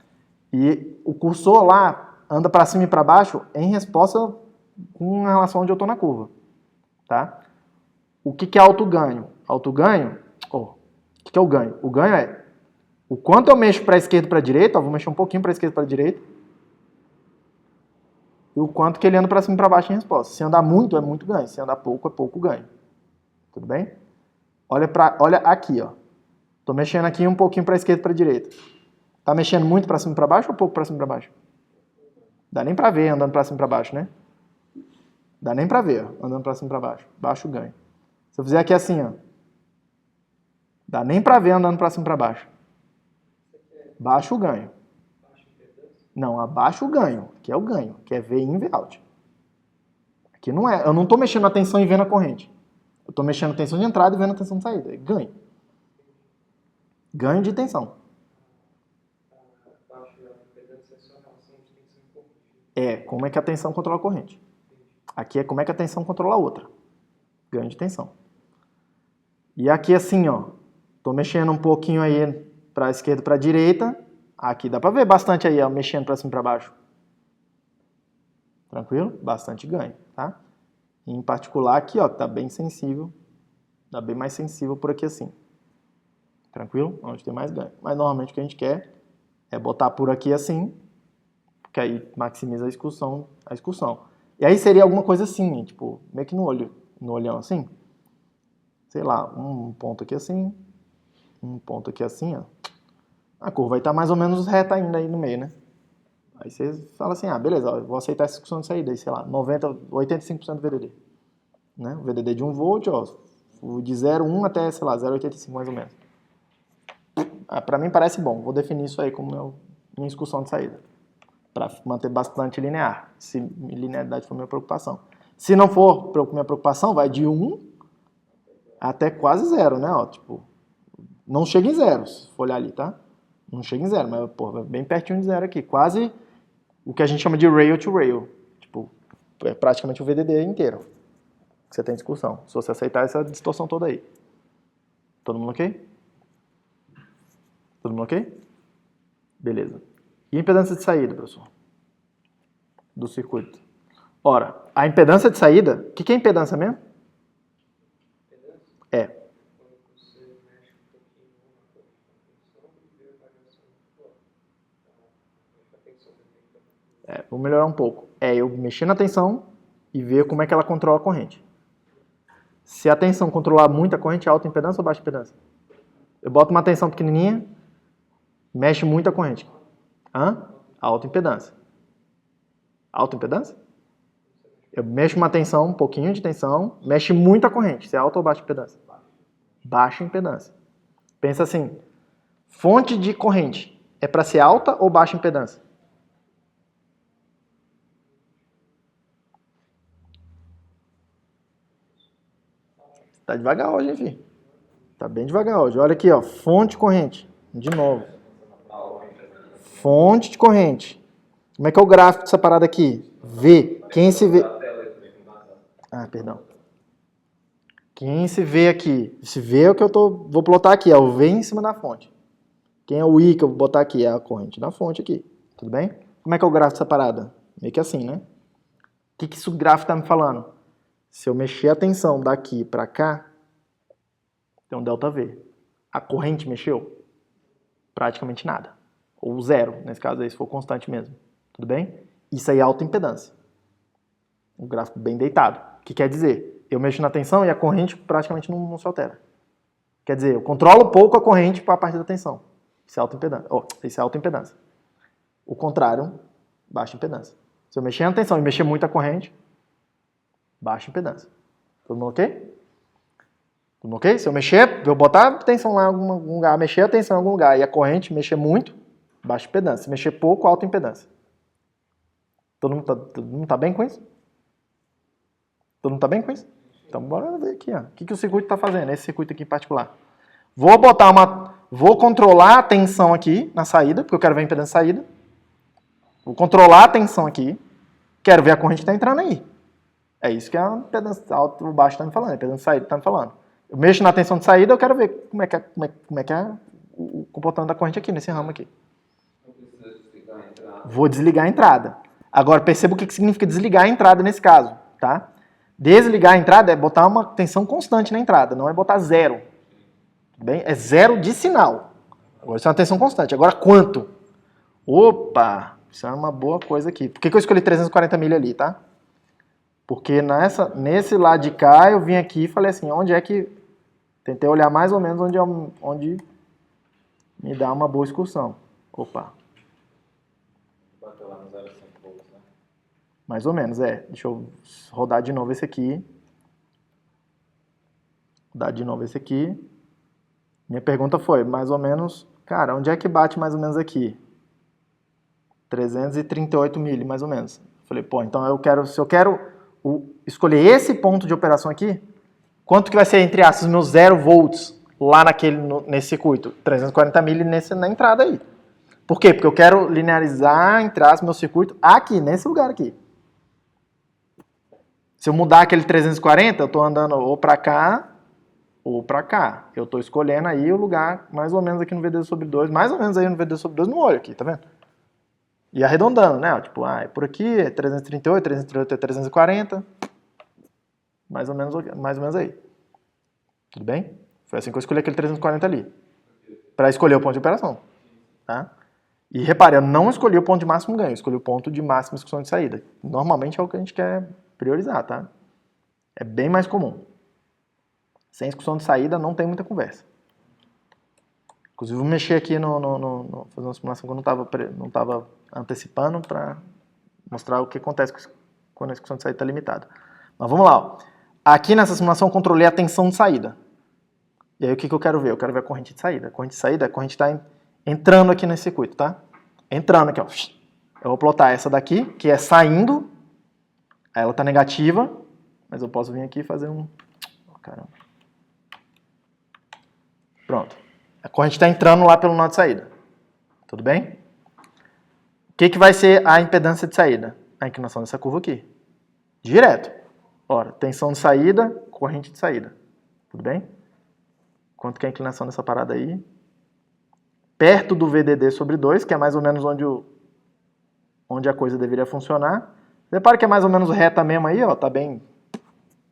E o cursor lá anda para cima e para baixo em resposta com relação a onde eu estou na curva. Tá? O que é alto ganho? Alto ganho, o que é o ganho? O ganho é o quanto eu mexo para a esquerda e para a direita, ó, vou mexer um pouquinho para a esquerda e para a direita, e o quanto que ele anda para cima e para baixo em resposta. Se andar muito, é muito ganho. Se andar pouco, é pouco ganho. Tudo bem? Olha aqui, ó. Tô mexendo aqui um pouquinho para a esquerda e para a direita. Tá mexendo muito para cima e para baixo ou pouco para cima e para baixo? Dá nem para ver andando para cima e para baixo, né? Dá nem para ver, ó, andando para cima e para baixo. Baixo ganho. Se eu fizer aqui assim, ó. Dá nem para ver andando para cima e para baixo. Baixo ganho. Não, abaixo o ganho, que é o ganho, que é V in, V out. Aqui não é, eu não estou mexendo a tensão e vendo a corrente. Eu estou mexendo a tensão de entrada e vendo a tensão de saída. É ganho. Ganho de tensão. É como é que a tensão controla a corrente. Aqui é como é que a tensão controla a outra. Ganho de tensão. E aqui assim, ó. Estou mexendo um pouquinho aí para a esquerda e para a direita. Aqui dá para ver bastante aí, ó, mexendo para cima e para baixo. Tranquilo? Bastante ganho, tá? Em particular aqui, ó, que tá bem sensível. Tá bem mais sensível por aqui assim. Tranquilo? Onde tem mais ganho. Mas normalmente o que a gente quer é botar por aqui assim, porque aí maximiza a excursão. E aí seria alguma coisa assim, tipo, meio que no olhão assim. Sei lá, um ponto aqui assim, um ponto aqui assim, ó. A curva vai estar mais ou menos reta ainda aí no meio, né? Aí você fala assim, beleza, ó, eu vou aceitar essa discussão de saída aí, sei lá, 85% do VDD. Né? O VDD de 1 volt, ó, de 0,1 até, sei lá, 0,85 mais ou menos. Para mim parece bom, vou definir isso aí como minha discussão de saída. Para manter bastante linear, se linearidade for minha preocupação. Se não for minha preocupação, vai de 1 até quase 0, né? Ó, tipo, não chega em 0, se for olhar ali, tá? Não chega em 0, mas pô, bem pertinho de 0 aqui. Quase o que a gente chama de rail to rail. Tipo, é praticamente o VDD inteiro que você tem discussão. Se você aceitar essa distorção toda aí. Todo mundo ok? Todo mundo ok? Beleza. E impedância de saída, professor? Do circuito. Ora, a impedância de saída, o que é impedância mesmo? Impedância? É. Quando você mexe um pouquinho na tensão e vê a variação do flow. Então, a tensão depende. Vou melhorar um pouco. Eu mexer na tensão e ver como é que ela controla a corrente. Se a tensão controlar muito a corrente, é alta impedância ou baixa impedância? Eu boto uma tensão pequenininha, mexe muito a corrente. Alta impedância. Alta impedância? Eu mexo uma tensão, um pouquinho de tensão, mexe muito a corrente. Isso é alta ou baixa impedância? Baixa impedância. Pensa assim, fonte de corrente é para ser alta ou baixa impedância? Tá devagar hoje, hein, filho? Tá bem devagar hoje. Olha aqui, ó, fonte de corrente. De novo. Fonte de corrente. Como é que é o gráfico dessa parada aqui? V. Quem se vê... Perdão. Quem se vê aqui? Se vê é o que eu vou plotar aqui, é o V em cima da fonte. Quem é o I que eu vou botar aqui? É a corrente da fonte aqui. Tudo bem? Como é que é o gráfico dessa parada? Meio que assim, né? O que esse gráfico tá me falando? Se eu mexer a tensão daqui para cá, tem um ΔV. A corrente mexeu? Praticamente nada. Ou zero, nesse caso aí, se for constante mesmo. Tudo bem? Isso aí é alta impedância. Um gráfico bem deitado. O que quer dizer? Eu mexo na tensão e a corrente praticamente não se altera. Quer dizer, eu controlo pouco a corrente para a partir da tensão. Isso é alta impedância. Isso é alta impedância. O contrário, baixa impedância. Se eu mexer na tensão e mexer muito a corrente, baixa impedância. Todo mundo ok? Todo mundo ok? Se eu botar a tensão lá em algum lugar, mexer a tensão em algum lugar e a corrente mexer muito, baixa impedância. Se mexer pouco, alta impedância. Todo mundo tá bem com isso? Todo mundo tá bem com isso? Então bora ver aqui, ó. O que o circuito está fazendo, esse circuito aqui em particular. Vou controlar a tensão aqui na saída, porque eu quero ver a impedância de saída. Vou controlar a tensão aqui. Quero ver a corrente que está entrando aí. É isso que a impedância alta ou baixa está me falando, a impedância de saída está me falando. Eu mexo na tensão de saída, eu quero ver como é que é o comportamento da corrente aqui, nesse ramo aqui. Vou desligar a entrada. Agora, perceba o que significa desligar a entrada nesse caso, tá? Desligar a entrada é botar uma tensão constante na entrada, não é botar zero. Tudo bem? É zero de sinal. Agora isso é uma tensão constante. Agora quanto? Opa! Isso é uma boa coisa aqui. Por que eu escolhi 340 milha ali, tá? Porque nesse lado de cá eu vim aqui e falei assim, onde é que... Tentei olhar mais ou menos onde me dá uma boa excursão. Opa! Bateu lá no 0,5 volts, né? Mais ou menos, Deixa eu rodar de novo esse aqui. Rodar de novo esse aqui. Minha pergunta foi, mais ou menos... Cara, onde é que bate mais ou menos aqui? 338 milha, mais ou menos. Falei, pô, então se eu quero escolher esse ponto de operação aqui, quanto que vai ser, entre aspas, meus 0 volts lá nesse circuito? 340 milha na entrada aí. Por quê? Porque eu quero linearizar, entre aspas, meu circuito aqui, nesse lugar aqui. Se eu mudar aquele 340, eu estou andando ou para cá ou para cá. Eu estou escolhendo aí o lugar mais ou menos aqui no VD sobre 2, mais ou menos aí no VD sobre 2 no olho aqui, tá vendo? E arredondando, né? Tipo, é por aqui, é 338 é 340. Mais ou menos aí. Tudo bem? Foi assim que eu escolhi aquele 340 ali. Para escolher o ponto de operação. Tá? E repare, eu não escolhi o ponto de máximo ganho, eu escolhi o ponto de máxima execução de saída. Normalmente é o que a gente quer priorizar, tá? É bem mais comum. Sem execução de saída não tem muita conversa. Inclusive, vou mexer aqui fazer uma simulação que eu não estava antecipando para mostrar o que acontece quando a execução de saída está limitada. Mas vamos lá. Ó. Aqui nessa simulação eu controlei a tensão de saída. E aí o que eu quero ver? Eu quero ver a corrente de saída. A corrente de saída, a corrente está entrando aqui nesse circuito, tá? Entrando aqui, ó. Eu vou plotar essa daqui, que é saindo. Aí ela está negativa, mas eu posso vir aqui e fazer um... Oh, caramba. Pronto. A corrente está entrando lá pelo nó de saída. Tudo bem? O que vai ser a impedância de saída? A inclinação dessa curva aqui. Direto. Ora, tensão de saída, corrente de saída. Tudo bem? Quanto que é a inclinação dessa parada aí? Perto do VDD sobre 2, que é mais ou menos onde a coisa deveria funcionar. Repara que é mais ou menos reta mesmo aí, ó. Tá bem...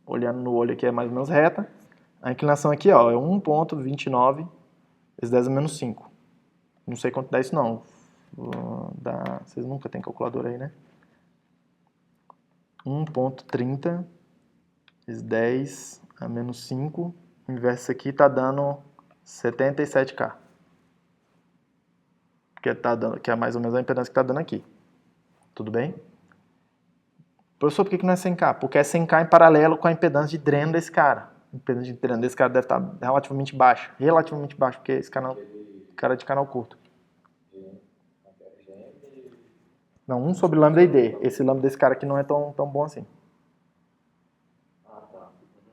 Olhando no olho aqui é mais ou menos reta. A inclinação aqui, ó, é 1,29 vezes 10 a menos 5. Não sei quanto dá isso, não. Vocês nunca têm calculadora aí, né? 1,30 vezes 10 a menos 5. O inverso aqui está dando 77K. Que é mais ou menos a impedância que está dando aqui. Tudo bem? Professor, por que não é 100K? Porque é 100K em paralelo com a impedância de dreno desse cara. A impedância de dreno desse cara deve estar relativamente baixa. Relativamente baixa, porque esse cara é de canal curto. Não, 1 sobre lambda e D. Esse lambda desse cara aqui não é tão bom assim.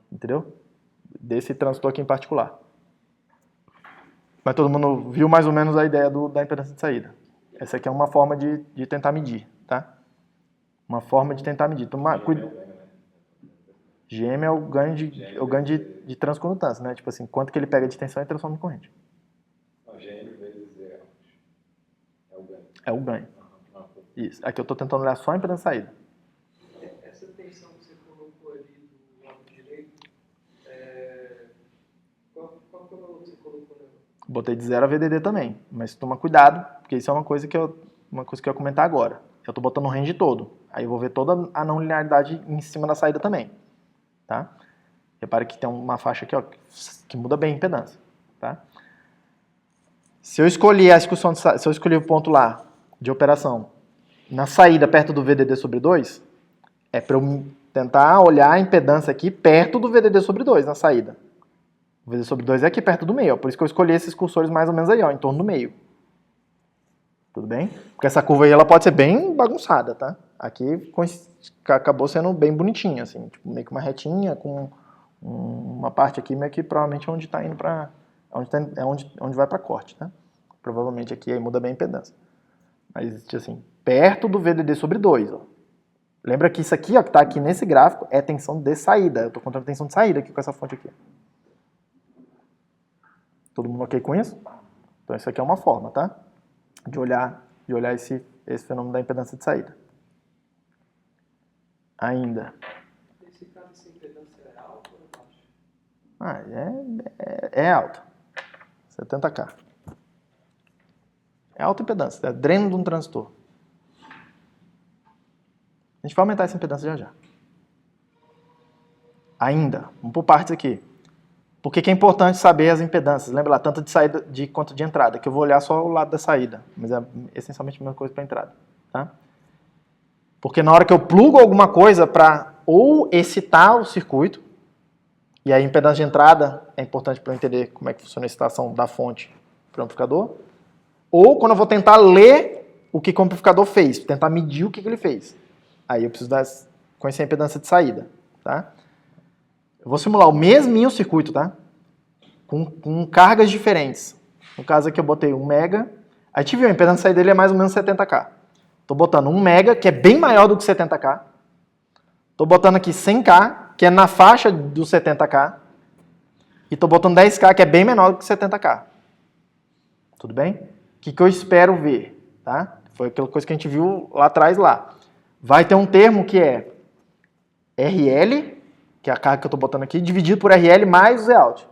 Entendeu? Desse trânsito aqui em particular. Mas todo mundo viu mais ou menos a ideia da impedância de saída. Essa aqui é uma forma de tentar medir, tá? Uma forma de tentar medir. GM é o ganho de transcondutância, né? Tipo assim, quanto que ele pega de tensão e transforma em corrente. Não, GM vezes é o ganho. É o ganho. Isso. Aqui eu estou tentando olhar só a impedância de saída. Essa tensão que você colocou ali do lado direito, qual que é o valor que você colocou nela? Botei de 0 a VDD também, mas toma cuidado, porque isso é uma coisa que eu ia comentar agora. Eu estou botando o range todo. Aí eu vou ver toda a não linearidade em cima da saída também. Tá? Repare que tem uma faixa aqui, ó, que muda bem a impedância. Tá? Se eu escolher se eu escolher o ponto lá de operação na saída perto do VDD sobre 2, é para eu tentar olhar a impedância aqui perto do VDD sobre 2 na saída. O VDD sobre 2 é aqui perto do meio, ó, por isso que eu escolhi esses cursores mais ou menos aí, ó, em torno do meio. Tudo bem? Porque essa curva aí ela pode ser bem bagunçada, tá? Aqui acabou sendo bem bonitinha, assim, tipo, meio que uma retinha com uma parte aqui meio que provavelmente é onde está indo para onde vai para corte, tá? Provavelmente aqui aí muda bem a impedância. Mas assim, perto do VDD sobre 2, ó. Lembra que isso aqui, ó, que está aqui nesse gráfico é tensão de saída. Eu estou contando a tensão de saída aqui com essa fonte aqui. Todo mundo ok com isso? Então isso aqui é uma forma, tá? De olhar esse fenômeno da impedância de saída. Ainda. Nesse caso, essa impedância é alta ou é baixa? É alta. 70K. É alta impedância. É dreno de um transistor. A gente vai aumentar essa impedância já já. Ainda. Vamos por partes aqui. Por que é importante saber as impedâncias? Lembra lá, tanto de saída quanto de entrada, que eu vou olhar só o lado da saída, mas é essencialmente a mesma coisa para a entrada. Tá? Porque na hora que eu plugo alguma coisa para ou excitar o circuito, e a impedância de entrada é importante para eu entender como é que funciona a excitação da fonte para o amplificador, ou quando eu vou tentar ler o que o amplificador fez, tentar medir o que ele fez. Aí eu preciso conhecer a impedância de saída. Tá? Eu vou simular o mesminho circuito, tá? Com cargas diferentes. No caso aqui eu botei 1 mega. A gente viu, a impedância de saída dele é mais ou menos 70K. Estou botando 1 mega, que é bem maior do que 70K. Estou botando aqui 100K, que é na faixa do 70K. E estou botando 10K, que é bem menor do que 70K. Tudo bem? O que eu espero ver? Tá? Foi aquela coisa que a gente viu lá atrás. Vai ter um termo que é RL, que é a carga que eu estou botando aqui, dividido por RL mais o Zout.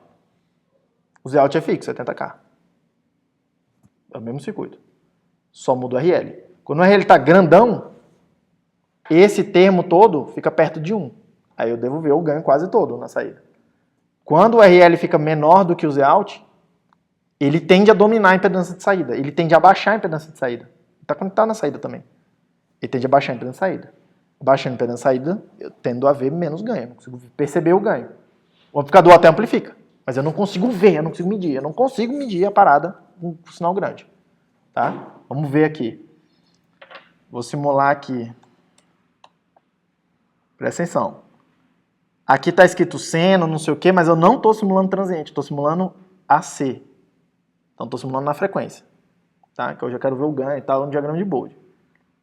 O Zout é fixo, 70K. É o mesmo circuito. Só muda o RL. Quando o RL está grandão, esse termo todo fica perto de 1. Aí eu devo ver o ganho quase todo na saída. Quando o RL fica menor do que o Zout, ele tende a dominar a impedância de saída, ele tende a baixar a impedância de saída. Está conectado na saída também. Ele tende a baixar a impedância de saída. Baixando a impedância de saída, eu tendo a ver menos ganho, eu não consigo perceber o ganho. O amplificador até amplifica, mas eu não consigo ver, eu não consigo medir. Eu não consigo medir a parada com um sinal grande. Tá? Vamos ver aqui. Vou simular aqui. Presta atenção. Aqui está escrito seno, não sei o que, mas eu não estou simulando transiente, estou simulando AC. Então estou simulando na frequência. Tá? Que eu já quero ver o ganho e tal no diagrama de Bode.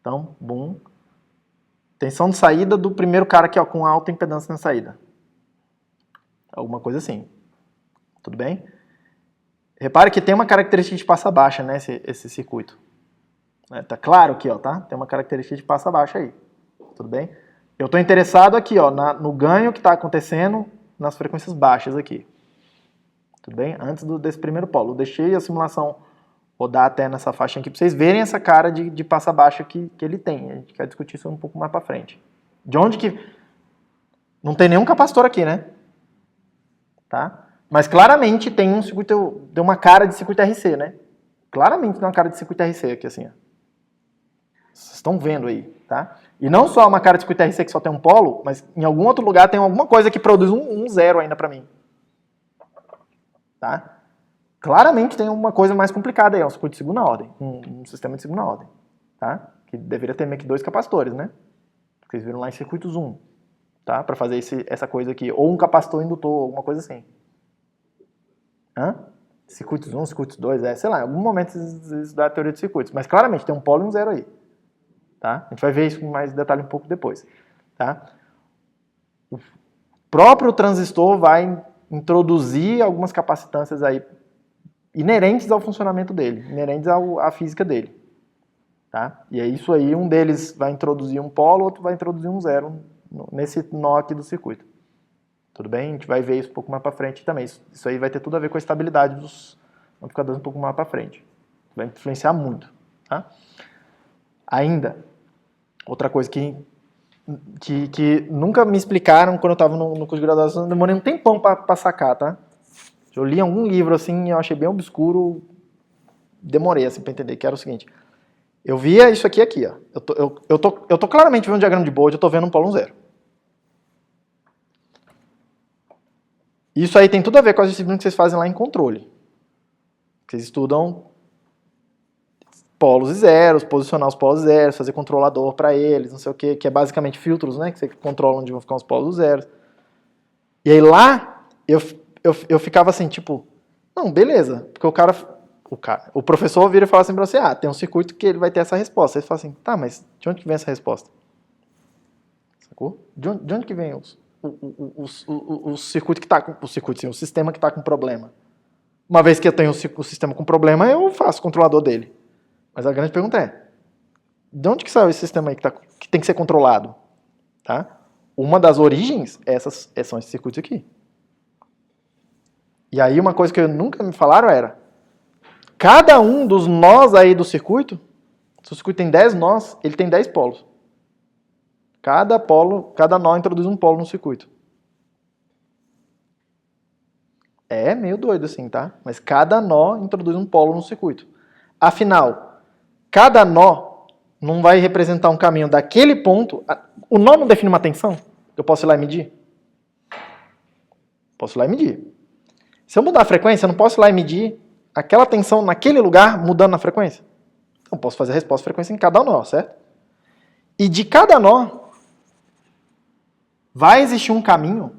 Então, boom. Tensão de saída do primeiro cara aqui, ó, com alta impedância na saída. Alguma coisa assim. Tudo bem? Repare que tem uma característica de passa baixa, né, esse circuito. Tá claro aqui, ó, tá? Tem uma característica de passa baixa aí. Tudo bem? Eu estou interessado aqui, ó, no ganho que está acontecendo nas frequências baixas aqui. Tudo bem? Antes desse primeiro polo. Eu deixei a simulação rodar até nessa faixa aqui para vocês verem essa cara de passa baixa que ele tem. A gente vai discutir isso um pouco mais para frente. De onde que... Não tem nenhum capacitor aqui, né? Tá? Mas claramente tem um circuito... Deu uma cara de circuito RC, né? Claramente tem uma cara de circuito RC aqui, assim, ó. Vocês estão vendo aí, tá? E não só uma cara de circuito RC que só tem um polo, mas em algum outro lugar tem alguma coisa que produz um zero ainda para mim. Tá? Claramente tem uma coisa mais complicada aí, é um circuito de segunda ordem, um sistema de segunda ordem, tá? Que deveria ter meio que 2 capacitores, né? Vocês viram lá em circuitos 1, tá? Para fazer essa coisa aqui, ou um capacitor indutor, alguma coisa assim. Hã? Circuitos 1, circuitos 2, sei lá, em algum momento vocês dão a teoria de circuitos, mas claramente tem um polo e um zero aí, tá? A gente vai ver isso com mais detalhe um pouco depois, tá? O próprio transistor vai introduzir algumas capacitâncias aí inerentes ao funcionamento dele, inerentes à física dele. Tá? E é isso aí, um deles vai introduzir um polo, outro vai introduzir um zero nesse nó aqui do circuito. Tudo bem? A gente vai ver isso um pouco mais para frente também. Isso aí vai ter tudo a ver com a estabilidade dos amplificadores um pouco mais para frente. Vai influenciar muito. Tá? Ainda, outra coisa que nunca me explicaram quando eu estava no curso de graduação, eu demorei um tempão para sacar, tá? Eu li algum livro assim, eu achei bem obscuro, demorei assim para entender, que era o seguinte. Eu via isso aqui, ó. Eu tô claramente vendo um diagrama de Bode, eu tô vendo um polo 1 zero. Isso aí tem tudo a ver com as disciplinas que vocês fazem lá em controle. Vocês estudam polos e zeros, posicionar os polos zeros, fazer controlador para eles, não sei o que é basicamente filtros, né? Que você controla onde vão ficar os polos zeros. E aí lá, eu ficava assim, tipo, não, beleza, porque o professor vira e fala assim pra você, tem um circuito que ele vai ter essa resposta. Aí você fala assim, tá, mas de onde que vem essa resposta? Sacou? De onde que vem o circuito que tá com, o sistema que tá com problema? Uma vez que eu tenho o sistema com problema, eu faço o controlador dele. Mas a grande pergunta é, de onde que saiu esse sistema aí que tem que ser controlado? Tá? Uma das origens são esses circuitos aqui. E aí uma coisa que nunca me falaram era, cada um dos nós aí do circuito, se o circuito tem 10 nós, ele tem 10 polos. Cada nó introduz um polo no circuito. É meio doido assim, tá? Mas cada nó introduz um polo no circuito. Afinal, cada nó não vai representar um caminho daquele ponto. O nó não define uma tensão? Eu posso ir lá e medir? Posso ir lá e medir. Se eu mudar a frequência, eu não posso ir lá e medir aquela tensão naquele lugar mudando na frequência? Então, eu posso fazer a resposta de frequência em cada nó, certo? E de cada nó, vai existir um caminho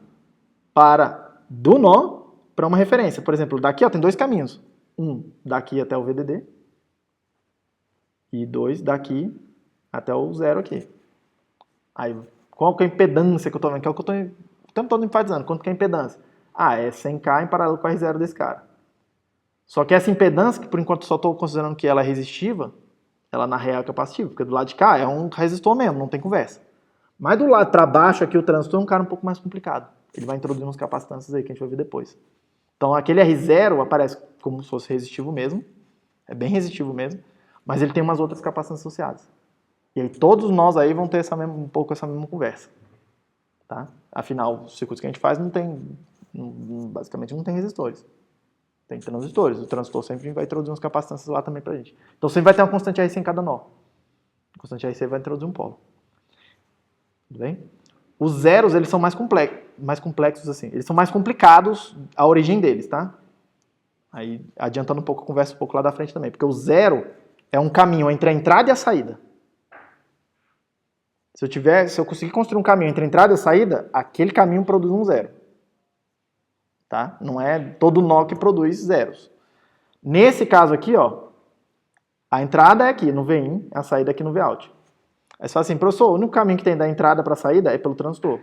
do nó para uma referência. Por exemplo, daqui tem 2 caminhos. Um daqui até o VDD e 2 daqui até o zero aqui. Aí, qual que é a impedância que eu estou vendo? Que é o que eu estou o tempo todo enfatizando. Quanto que é a impedância? É 100K em paralelo com a R0 desse cara. Só que essa impedância, que por enquanto só estou considerando que ela é resistiva, ela na real é capacitiva, porque do lado de cá é um resistor mesmo, não tem conversa. Mas do lado para baixo aqui o transistor é um cara um pouco mais complicado. Ele vai introduzir uns capacitâncias aí que a gente vai ver depois. Então aquele R0 aparece como se fosse resistivo mesmo, é bem resistivo mesmo, mas ele tem umas outras capacitâncias associadas. E aí todos nós aí vão ter um pouco essa mesma conversa. Tá? Afinal, os circuitos que a gente faz basicamente não tem resistores. Tem transistores. O transistor sempre vai introduzir umas capacitâncias lá também pra gente. Então sempre vai ter uma constante RC em cada nó. A constante RC vai introduzir um polo. Tudo bem? Os zeros, eles são mais complexos assim. Eles são mais complicados a origem deles, tá? Aí, adiantando um pouco, eu converso um pouco lá da frente também. Porque o zero é um caminho entre a entrada e a saída. Se eu conseguir construir um caminho entre a entrada e a saída, aquele caminho produz um zero. Tá? Não é todo nó que produz zeros. Nesse caso aqui, ó, a entrada é aqui no Vin, a saída é aqui no Vout. Aí você fala assim, professor, o único caminho que tem da entrada para a saída é pelo transistor.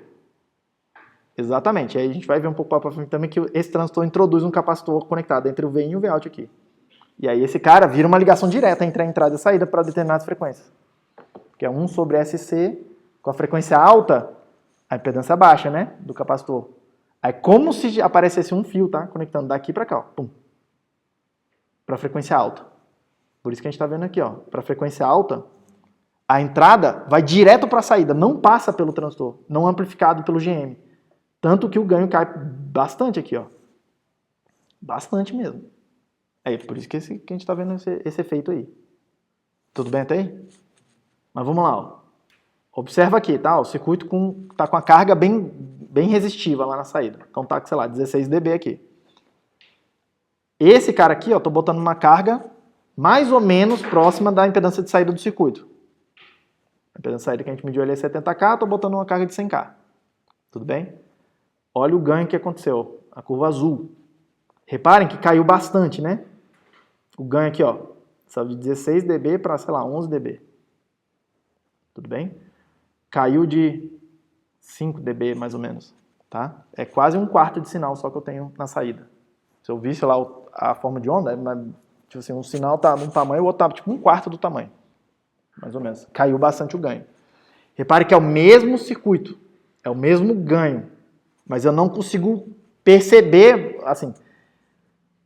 Exatamente. Aí a gente vai ver um pouco para frente também que esse transistor introduz um capacitor conectado entre o Vin e o Vout aqui. E aí esse cara vira uma ligação direta entre a entrada e a saída para determinadas frequências. Que é 1 sobre SC, com a frequência alta, a impedância baixa, né, do capacitor. Aí como se aparecesse um fio, tá, conectando daqui para cá, ó, pum, para a frequência alta. Por isso que a gente está vendo aqui, ó, para a frequência alta, a entrada vai direto para a saída, não passa pelo transistor, não amplificado pelo GM. Tanto que o ganho cai bastante aqui, ó. Bastante mesmo. É por isso que a gente está vendo esse efeito aí. Tudo bem até aí? Mas vamos lá, ó. Observa aqui, tá? O circuito tá com a carga bem resistiva lá na saída. Então tá, sei lá, 16 dB aqui. Esse cara aqui, ó, tô botando uma carga mais ou menos próxima da impedância de saída do circuito. A impedância de saída que a gente mediu ali é 70K, tô botando uma carga de 100K. Tudo bem? Olha o ganho que aconteceu, a curva azul. Reparem que caiu bastante, né? O ganho aqui, ó, saiu de 16 dB para, sei lá, 11 dB. Tudo bem? Caiu de 5 dB, mais ou menos. Tá? É quase um quarto de sinal só que eu tenho na saída. Se eu visse lá a forma de onda, tipo assim, um sinal tá num tamanho, o outro tá tipo um quarto do tamanho. Mais ou menos. Caiu bastante o ganho. Repare que é o mesmo circuito. É o mesmo ganho. Mas eu não consigo perceber, assim,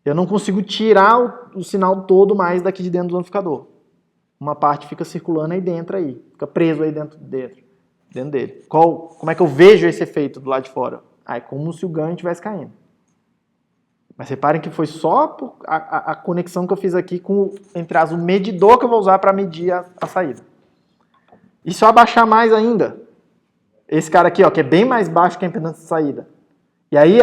eu não consigo tirar o sinal todo mais daqui de dentro do amplificador. Uma parte fica circulando aí dentro, fica preso aí dentro dele. Como é que eu vejo esse efeito do lado de fora? É como se o ganho estivesse caindo. Mas reparem que foi só a conexão que eu fiz aqui com, entre as, o medidor que eu vou usar para medir a saída. E se eu abaixar mais ainda, esse cara aqui, ó, que é bem mais baixo que a impedância de saída. E aí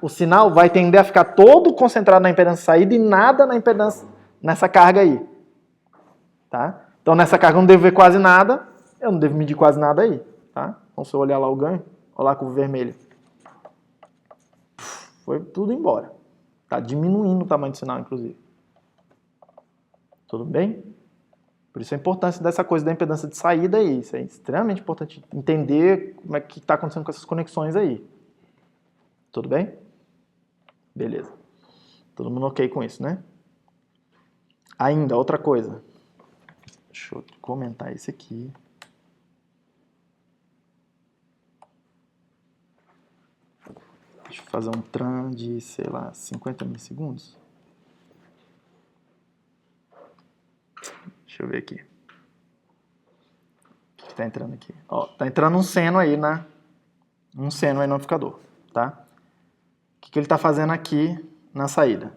o sinal vai tender a ficar todo concentrado na impedância de saída e nada na impedância, nessa carga aí. Tá? Então nessa carga eu não devo ver quase nada, eu não devo medir quase nada aí. Tá? Então se eu olhar lá o ganho, olha lá com o vermelho. Foi tudo embora. Tá diminuindo o tamanho do sinal, inclusive. Tudo bem? Por isso a importância dessa coisa da impedância de saída aí. Isso é extremamente importante entender como é que está acontecendo com essas conexões aí. Tudo bem? Beleza. Todo mundo ok com isso, né? Ainda, outra coisa. Deixa eu comentar isso aqui. Deixa eu fazer um tran de, sei lá, 50 milissegundos. Deixa eu ver aqui. O que está entrando aqui? Ó, tá entrando um seno aí no amplificador, tá? O que ele está fazendo aqui na saída?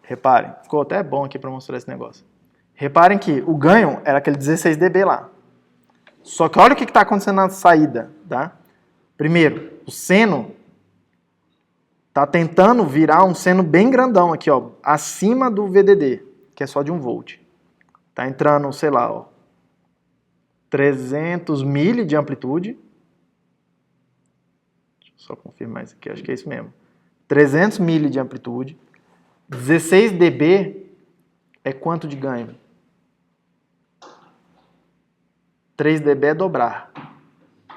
Reparem, ficou até bom aqui para mostrar esse negócio. Reparem que o ganho era aquele 16 dB lá. Só que olha o que está acontecendo na saída, tá? Primeiro, o seno está tentando virar um seno bem grandão aqui, ó, acima do VDD, que é só de 1 volt. Tá entrando, sei lá, ó, 300 mili de amplitude. Deixa eu só confirmar isso aqui, acho que é isso mesmo. 300 mili de amplitude. 16 dB é quanto de ganho? 3 dB é dobrar.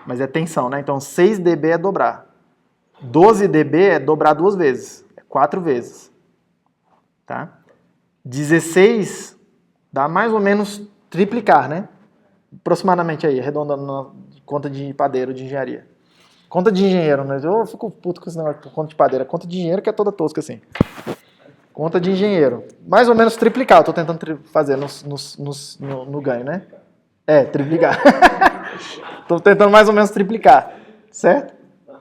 Mas é tensão, né? Então 6 dB é dobrar. 12 dB é dobrar 2 vezes. É 4 vezes. Tá? 16 dá mais ou menos triplicar, né? Aproximadamente aí, arredondando na conta de padeiro de engenharia. Conta de engenheiro, né? Eu fico puto com esse negócio de conta de padeiro. Conta de engenheiro que é toda tosca assim. Conta de engenheiro. Mais ou menos triplicar. Eu tô tentando fazer no ganho, né? É, triplicar. Tô tentando mais ou menos triplicar. Certo?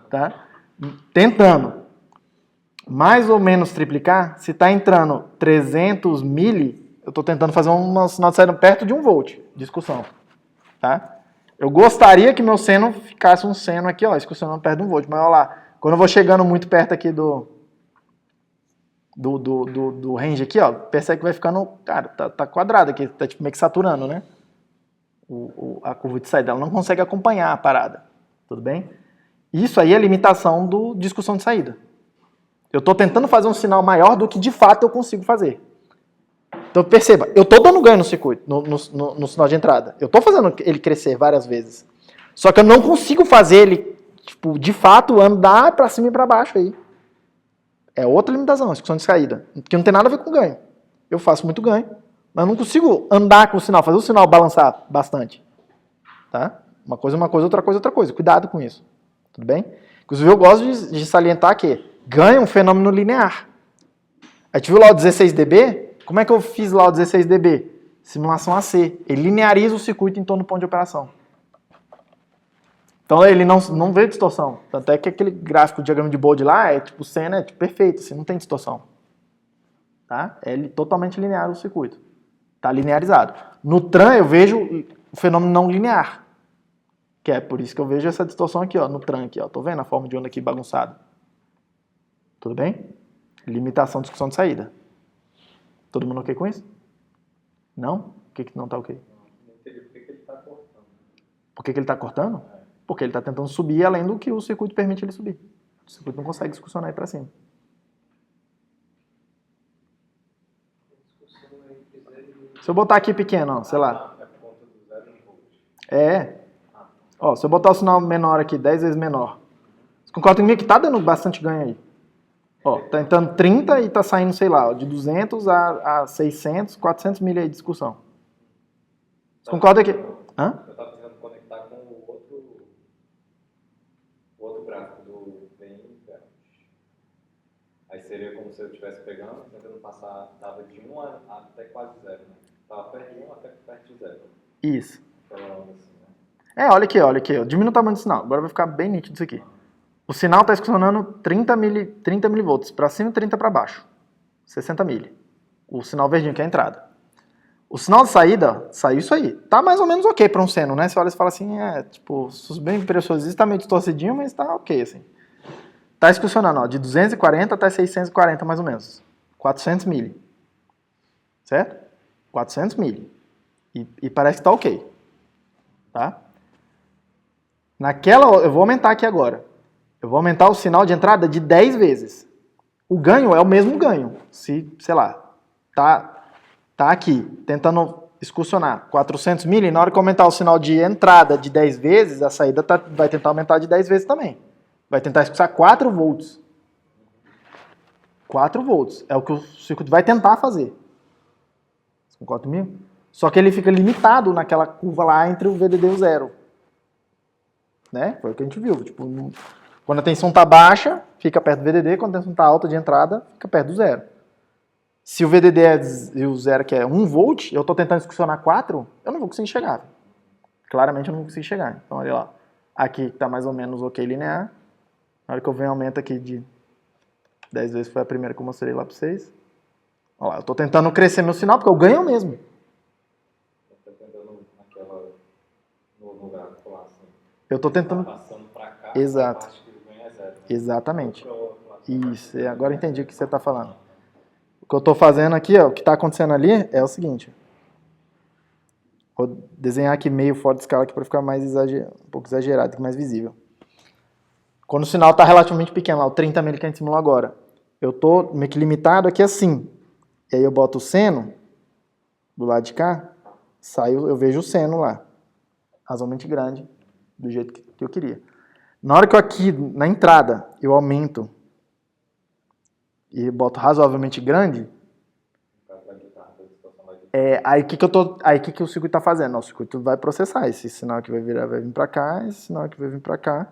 Tá? Tentando. mais ou menos triplicar, se está entrando 300 mili, eu estou tentando fazer um sinal de saída perto de 1 volt. Discussão. Tá? Eu gostaria que meu seno ficasse um seno aqui, ó, discussionando perto de 1 volt. Mas olha lá, quando eu vou chegando muito perto aqui do range aqui, ó, percebe que vai ficando, cara, tá quadrado aqui, tá tipo meio que saturando, né? A curva de saída, ela não consegue acompanhar a parada. Tudo bem? Isso aí é limitação do discussão de saída. Eu estou tentando fazer um sinal maior do que de fato eu consigo fazer. Então perceba, eu estou dando ganho no circuito, no sinal de entrada. Eu estou fazendo ele crescer várias vezes. Só que eu não consigo fazer ele, tipo, de fato, andar para cima e para baixo aí. É outra limitação, discussão de saída. Que não tem nada a ver com ganho. Eu faço muito ganho, mas não consigo andar com o sinal, fazer o sinal balançar bastante. Tá? Uma coisa, outra coisa, outra coisa. Cuidado com isso. Tudo bem? Inclusive eu gosto de salientar que ganho é um fenômeno linear. A gente viu lá o 16 dB? Como é que eu fiz lá o 16 dB? Simulação AC. Ele lineariza o circuito em torno do ponto de operação. Então ele não vê distorção. Tanto é que aquele gráfico, o diagrama de Bode lá, é tipo seno, é tipo perfeito, assim, não tem distorção. Tá? É totalmente linear o circuito. Está linearizado. No TRAN eu vejo o fenômeno não linear. Que é por isso que eu vejo essa distorção aqui, ó, no TRAN aqui, ó. Tô vendo a forma de onda aqui bagunçada. Tudo bem? Limitação de discussão de saída. Todo mundo ok com isso? Não? Por que não tá ok? Não entendi por que ele está cortando. Por que ele está cortando? Porque ele está tentando subir além do que o circuito permite ele subir. O circuito não consegue discussionar aí para cima. Se eu botar aqui pequeno, ó, sei lá. É por conta do 0 volt. É. Ó, se eu botar o sinal menor aqui, 10 vezes menor. Você concorda comigo que tá dando bastante ganho aí? Ó, tá entrando 30 e tá saindo, sei lá, de 200 a 600, 400 mil aí de discussão. Você concorda que... Hã? Eu estava tentando conectar com o outro gráfico do bem inverno. Aí seria como se eu estivesse pegando, tentando passar, estava de 1 até quase 0, né? Estava perto de 1 até perto de 0. Isso. Então, assim, né? Olha aqui, ó. Diminui o tamanho do sinal. Agora vai ficar bem nítido isso aqui. O sinal está discussionando 30 milivolts para cima e 30 para baixo. 60 mili. O sinal verdinho que é a entrada. O sinal de saída, saiu isso aí. Tá mais ou menos ok para um seno, né? Você olha e fala assim, tipo, os bem preciosistas tá meio distorcidinho, mas tá ok, assim. Tá discussionando, ó, de 240 até 640 mais ou menos. 400 mili. Certo? 400 mili. E parece que tá ok. Tá? Eu vou aumentar aqui agora. Eu vou aumentar o sinal de entrada de 10 vezes. O ganho é o mesmo ganho. Se, sei lá, tá aqui, tentando excursionar 400 mili, na hora que eu aumentar o sinal de entrada de 10 vezes, a saída vai tentar aumentar de 10 vezes também. Vai tentar excursionar 4 volts. 4 volts. É o que o circuito vai tentar fazer. Você concorda comigo? Só que ele fica limitado naquela curva lá entre o VDD e o zero. Né? Foi o que a gente viu. Tipo, quando a tensão está baixa, fica perto do VDD. Quando a tensão está alta de entrada, fica perto do zero. Se o VDD e o zero, que é 1 volt, eu estou tentando excursionar 4, eu não vou conseguir chegar. Claramente eu não vou conseguir chegar. Então, olha lá. Aqui está mais ou menos ok linear. Na hora que eu venho, aumenta aqui de 10 vezes, foi a primeira que eu mostrei lá para vocês. Olha lá, eu estou tentando crescer meu sinal, porque eu ganho mesmo. Estou tentando no gráfico lá, assim. Eu estou tentando... Passando para cá, Exato. a parte que ganha é 0. Né? Exatamente. Isso, agora eu entendi o que você está falando. O que eu estou fazendo aqui, ó, o que está acontecendo ali é o seguinte. Vou desenhar aqui meio fora de escala para ficar mais um pouco exagerado, mais visível. Quando o sinal está relativamente pequeno, lá, o 30 mili que a gente simulou agora, eu estou meio que limitado aqui assim. E aí eu boto o seno do lado de cá, eu vejo o seno lá, razoavelmente grande, do jeito que eu queria. Na hora que eu aqui, na entrada, eu aumento e boto razoavelmente grande, aí o que o circuito está fazendo? O circuito vai processar, esse sinal aqui vai vir para cá, esse sinal aqui vai vir para cá,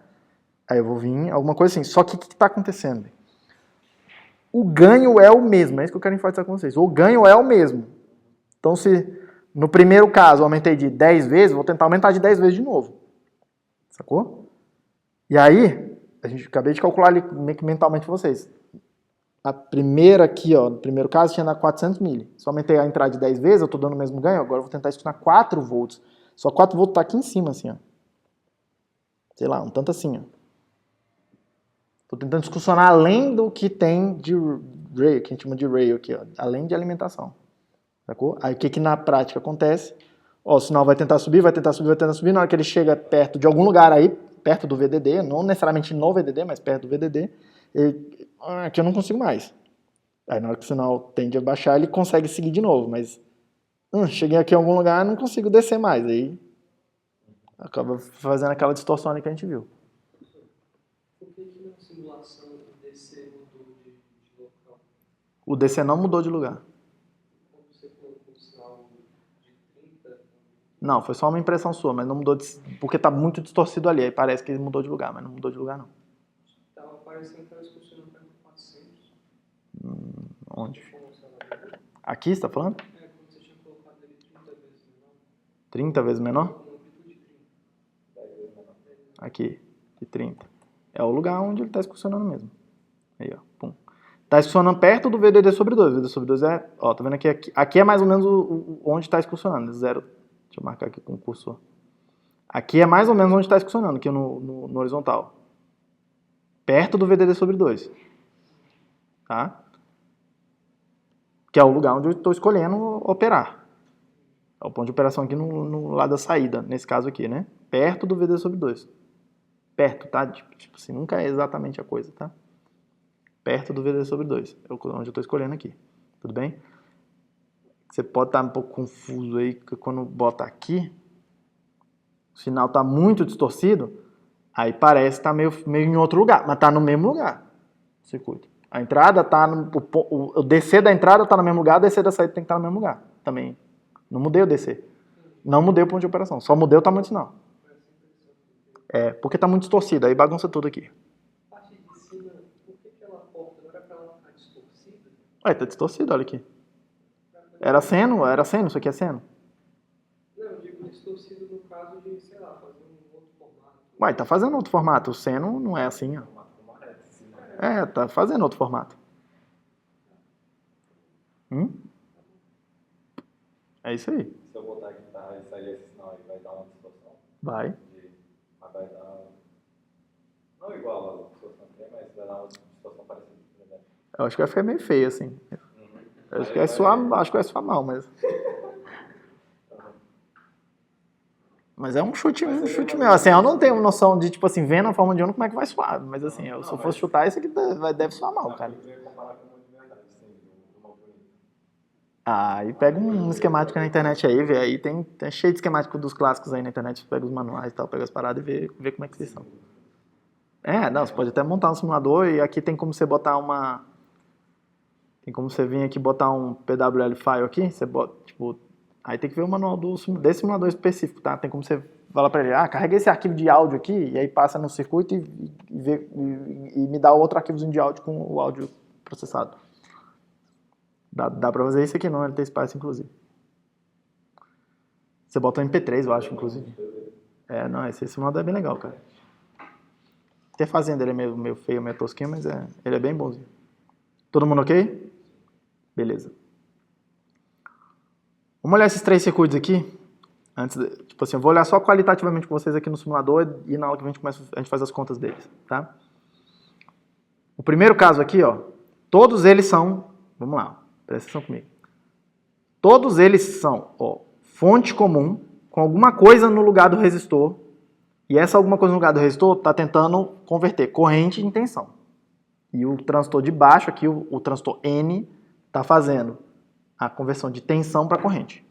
aí eu vou vir, alguma coisa assim. Só que o que está acontecendo? O ganho é o mesmo, é isso que eu quero enfatizar com vocês. O ganho é o mesmo. Então, se no primeiro caso eu aumentei de 10 vezes, vou tentar aumentar de 10 vezes de novo. Sacou? E aí, acabei de calcular ali meio que mentalmente vocês. A primeira aqui, ó, no primeiro caso, tinha na 400 mili. Se eu aumentei a entrada de 10 vezes, eu estou dando o mesmo ganho. Agora eu vou tentar isso na 4 volts. Só 4 volts está aqui em cima, assim, ó. Sei lá, um tanto assim, ó. Estou tentando discussionar além do que tem de rail, que a gente chama de rail aqui, ó. Além de alimentação. Sacou? Aí o que que na prática acontece? Ó, o sinal vai tentar subir, vai tentar subir, vai tentar subir. Na hora que ele chega perto de algum lugar aí, perto do VDD, não necessariamente no VDD, mas perto do VDD, aqui eu não consigo mais. Aí na hora que o sinal tende a baixar, ele consegue seguir de novo, mas cheguei aqui em algum lugar, não consigo descer mais. Aí acaba fazendo aquela distorção ali que a gente viu. Por que na simulação o DC mudou de local? O DC não mudou de lugar. Quando você colocou o sinal de 30... Não, foi só uma impressão sua, mas não mudou porque está muito distorcido ali. Aí parece que ele mudou de lugar, mas não mudou de lugar não. Estava parecendo que estava funcionando para 400. Onde? Aqui você está falando? É, quando você tinha colocado ele 30 vezes menor. 30 vezes menor? Com amplitude de 30. Aqui, de 30. É o lugar onde ele está excursionando mesmo. Aí, ó, pum. Está excursionando perto do VDD sobre 2. O VDD sobre 2 é, ó, tá vendo aqui? Aqui é mais ou menos onde está excursionando. Zero. Deixa eu marcar aqui com o cursor. Aqui é mais ou menos onde está excursionando, aqui no horizontal. Perto do VDD sobre 2. Tá? Que é o lugar onde eu estou escolhendo operar. É o ponto de operação aqui no lado da saída, nesse caso aqui, né? Perto do VDD sobre 2. Perto, tá? Tipo assim, nunca é exatamente a coisa, tá? Perto do VDD sobre 2. É onde eu estou escolhendo aqui. Tudo bem? Você pode estar um pouco confuso aí, porque quando bota aqui, o sinal está muito distorcido, aí parece que está meio em outro lugar, mas está no mesmo lugar, o circuito. A entrada está o DC da entrada está no mesmo lugar, o DC da saída tem que estar no mesmo lugar também. Não mudei o DC. Não mudei o ponto de operação, só mudei o tamanho do sinal. É, porque está muito distorcido, aí bagunça tudo aqui. A parte de cima, por que aquela porta não era para ela ficar distorcida? Ué, tá distorcido, olha aqui. Era seno, isso aqui é seno. Não, eu digo distorcido no caso de, sei lá, fazer um outro formato. Ué, tá fazendo outro formato. O seno não é assim, ó. É, tá fazendo outro formato. É isso aí. Se eu botar a guitarra e sair esse sinal aí, vai dar uma distorção? Vai. Mas vai dar... Não igual a distorção que tem, mas vai dar uma distorção parecida. Eu acho que vai ficar meio feio, assim. Eu acho que vai soar mal, mas... Mas é um chute meu. Assim, eu não tenho noção de, tipo assim, vendo a forma de onda, como é que vai soar. Mas assim, se eu fosse chutar, isso aqui deve soar mal, cara. Aí pega um esquemático na internet aí, vê. Aí tem cheio de esquemático dos clássicos aí na internet. Pega os manuais e tal, pega as paradas e vê como é que eles são. Não, você pode até montar um simulador e aqui tem como você botar uma... Tem como você vir aqui botar um PWL file aqui, você bota, tipo... Aí tem que ver o manual desse simulador específico, tá? Tem como você falar pra ele, carrega esse arquivo de áudio aqui, e aí passa no circuito e me dá outro arquivozinho de áudio com o áudio processado. Dá pra fazer isso aqui não, ele tem espaço, inclusive. Você bota um MP3, eu acho, inclusive. Não, esse simulador é bem legal, cara. Até fazendo ele é meio feio, meio tosquinho, mas ele é bem bonzinho. Todo mundo ok? Beleza. Vamos olhar esses 3 circuitos aqui. Tipo assim, eu vou olhar só qualitativamente com vocês aqui no simulador e na hora que a gente faz as contas deles, tá? O primeiro caso aqui, ó, todos eles são, vamos lá, presta atenção comigo. Todos eles são, ó, fonte comum com alguma coisa no lugar do resistor e essa alguma coisa no lugar do resistor está tentando converter corrente em tensão. E o transistor de baixo aqui, o transistor N, está fazendo a conversão de tensão para corrente.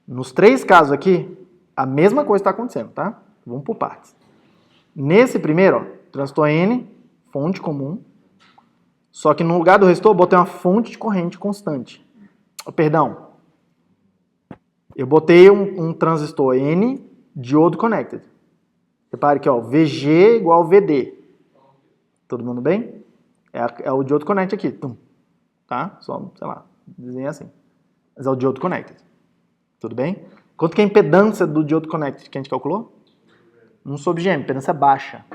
Nos 3 casos aqui, a mesma coisa está acontecendo, tá? Vamos por partes. Nesse primeiro, ó, transistor N, fonte comum, só que no lugar do resistor eu botei uma fonte de corrente constante. Perdão. Eu botei um transistor N diodo connected. Repare que ó, VG igual VD. Todo mundo bem? É o diodo connected aqui. Tá? Só, sei lá, desenha assim. Mas é o diodo connected. Tudo bem? Quanto que é a impedância do diodo connected que a gente calculou? 1/G, impedância baixa.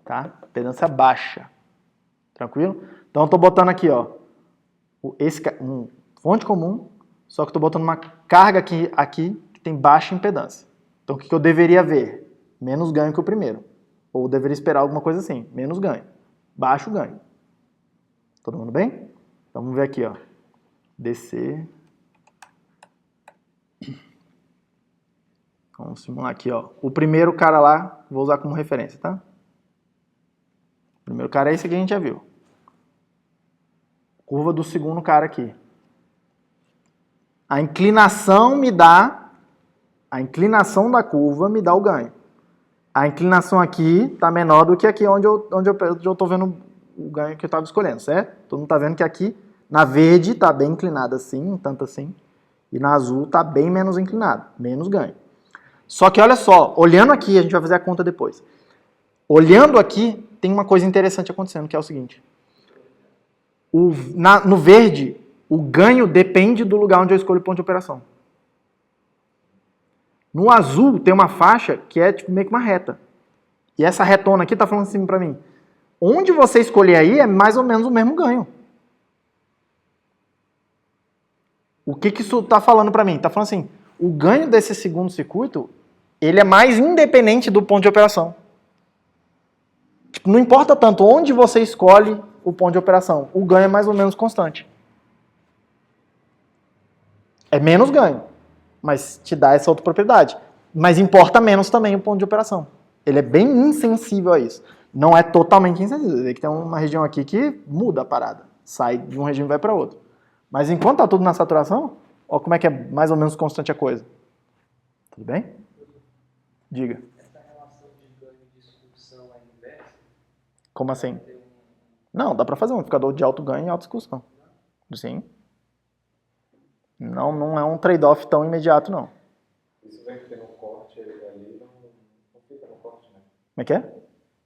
Tá? Impedância baixa. Tranquilo? Então eu estou botando aqui, ó, fonte comum, só que estou botando uma carga aqui que tem baixa impedância. Então o que eu deveria ver? Menos ganho que o primeiro. Ou eu deveria esperar alguma coisa assim, menos ganho. Baixo ganho. Todo mundo bem? Então vamos ver aqui, ó. DC. Vamos simular aqui, ó. O primeiro cara lá, vou usar como referência, tá? O primeiro cara é esse aqui que a gente já viu. Curva do segundo cara aqui. A inclinação da curva me dá o ganho. A inclinação aqui está menor do que aqui onde eu estou vendo o ganho que eu estava escolhendo, certo? Todo mundo está vendo que aqui na verde está bem inclinado assim, um tanto assim, e na azul está bem menos inclinado, menos ganho. Só que olha só, olhando aqui, a gente vai fazer a conta depois. Olhando aqui, tem uma coisa interessante acontecendo, que é o seguinte. No verde, o ganho depende do lugar onde eu escolho o ponto de operação. No azul, tem uma faixa que é tipo, meio que uma reta. E essa retona aqui está falando assim para mim. Onde você escolher aí é mais ou menos o mesmo ganho. O que isso está falando para mim? Está falando assim, o ganho desse segundo circuito, ele é mais independente do ponto de operação. Tipo, não importa tanto onde você escolhe o ponto de operação, o ganho é mais ou menos constante. É menos ganho, mas te dá essa outra propriedade. Mas importa menos também o ponto de operação. Ele é bem insensível a isso. Não é totalmente insensível. Vê que tem uma região aqui que muda a parada. Sai de um regime e vai para outro. Mas enquanto está tudo na saturação, ó como é que é mais ou menos constante a coisa. Tudo bem? Diga. Essa relação de ganho de discussão é inversa? Como assim? Não, dá para fazer um amplificador de alto ganho e alta discussão. Sim. Não é um trade-off tão imediato, não. Isso vem ter um corte ali, não fica no corte, né? Como é que é?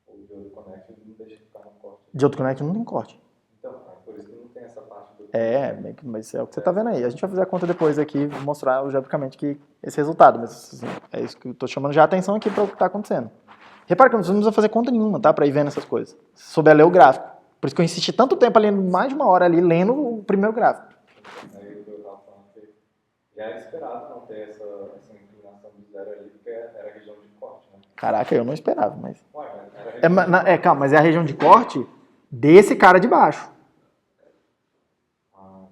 O Diodo Connect não deixa ficar no corte. Diodo Connect não tem corte. Então, é por isso que não tem essa parte do... Mas é o que você está vendo aí. A gente vai fazer a conta depois aqui e mostrar algebricamente que esse resultado. Mas assim, é isso que eu estou chamando já a atenção aqui para o que está acontecendo. Repara que você não precisa fazer conta nenhuma, tá? Para ir vendo essas coisas. Se souber ler o gráfico. Por isso que eu insisti tanto tempo ali, mais de uma hora ali, lendo o primeiro gráfico. Aí eu estava falando que já era esperado não ter essa inclinação do zero ali, porque era a região de corte, né? Caraca, eu não esperava, mas... Ué, era a região calma, mas é a região de corte desse cara de baixo.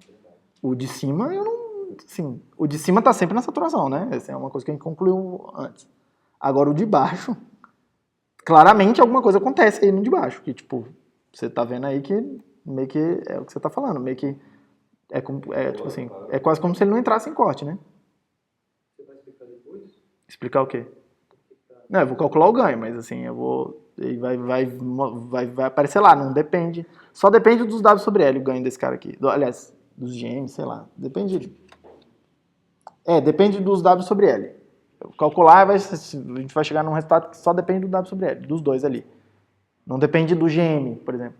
verdade. O de cima, eu não... Sim, o de cima tá sempre na saturação, né? Essa é uma coisa que a gente concluiu antes. Agora, o de baixo, claramente alguma coisa acontece aí no de baixo, que, tipo, você tá vendo aí que meio que é o que você tá falando, meio que tipo assim, é quase como se ele não entrasse em corte, né? Você vai explicar depois? Explicar o quê? Não, eu vou calcular o ganho, mas assim, eu vou... Vai aparecer lá, não depende. Só depende dos W sobre L, o ganho desse cara aqui. Aliás, dos GM, sei lá. Depende. Depende dos W sobre L. Eu calcular, a gente vai chegar num resultado que só depende do W sobre L, dos dois ali. Não depende do GM, por exemplo.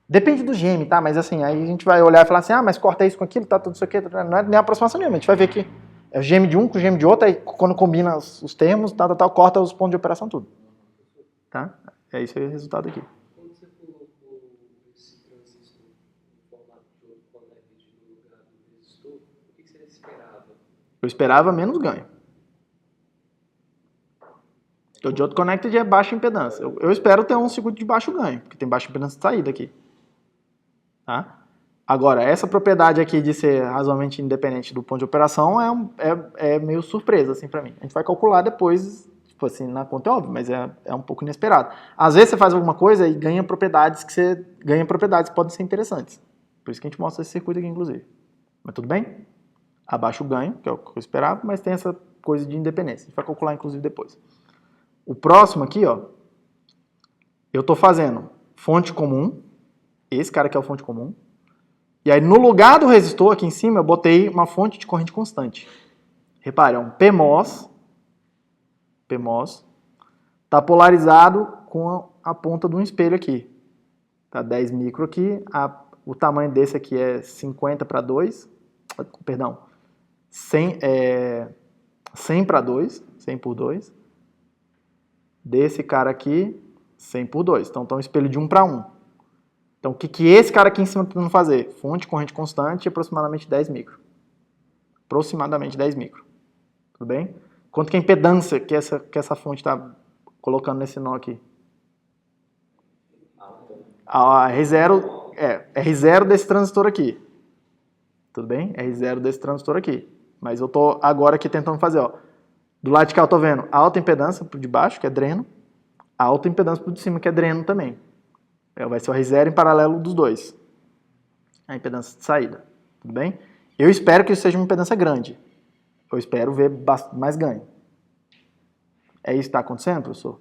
Depende do GM, tá? Mas assim, aí a gente vai olhar e falar assim, mas corta isso com aquilo, tá tudo isso aqui. Não é nem aproximação nenhuma, a gente vai ver que é o GM de um com o GM de outro, aí quando combina os termos, corta os pontos de operação tudo. Tá? É isso aí o resultado aqui. Quando você colocou esse transistor em formato de Diodo Connect no lugar do resistor, o que você esperava? Eu esperava menos ganho. O Diodo Connected é baixa impedância. Eu espero ter um circuito de baixo ganho, porque tem baixa impedância de saída aqui. Tá? Agora, essa propriedade aqui de ser razoavelmente independente do ponto de operação é meio surpresa assim, para mim. A gente vai calcular depois, tipo assim, na conta é óbvio, mas é um pouco inesperado. Às vezes você faz alguma coisa e ganha propriedades que podem ser interessantes. Por isso que a gente mostra esse circuito aqui, inclusive. Mas tudo bem? Abaixa o ganho, que é o que eu esperava, mas tem essa coisa de independência. A gente vai calcular, inclusive, depois. O próximo aqui, ó, eu estou fazendo fonte comum, esse cara aqui é o fonte comum, e aí no lugar do resistor aqui em cima eu botei uma fonte de corrente constante. Repare, é um PMOS, está polarizado com a ponta de um espelho aqui. Tá 10 micro aqui, o tamanho desse aqui é 50 para 2, perdão, 100 para 2, 100 por 2. Desse cara aqui, 100 por 2. Então, tá um espelho de 1 para 1. Então, o que esse cara aqui em cima está tentando fazer? Fonte, corrente constante e aproximadamente 10 micro. Aproximadamente 10 micro. Tudo bem? Quanto que é a impedância que essa fonte está colocando nesse nó aqui? A R0 R0 desse transistor aqui. Tudo bem? R0 desse transistor aqui. Mas eu estou agora aqui tentando fazer, ó. Do lado de cá eu estou vendo a alta impedância pro de baixo, que é dreno, a alta impedância pro de cima, que é dreno também. Vai ser o R0 em paralelo dos dois. A impedância de saída. Tudo bem? Eu espero que isso seja uma impedância grande. Eu espero ver mais ganho. É isso que está acontecendo, professor?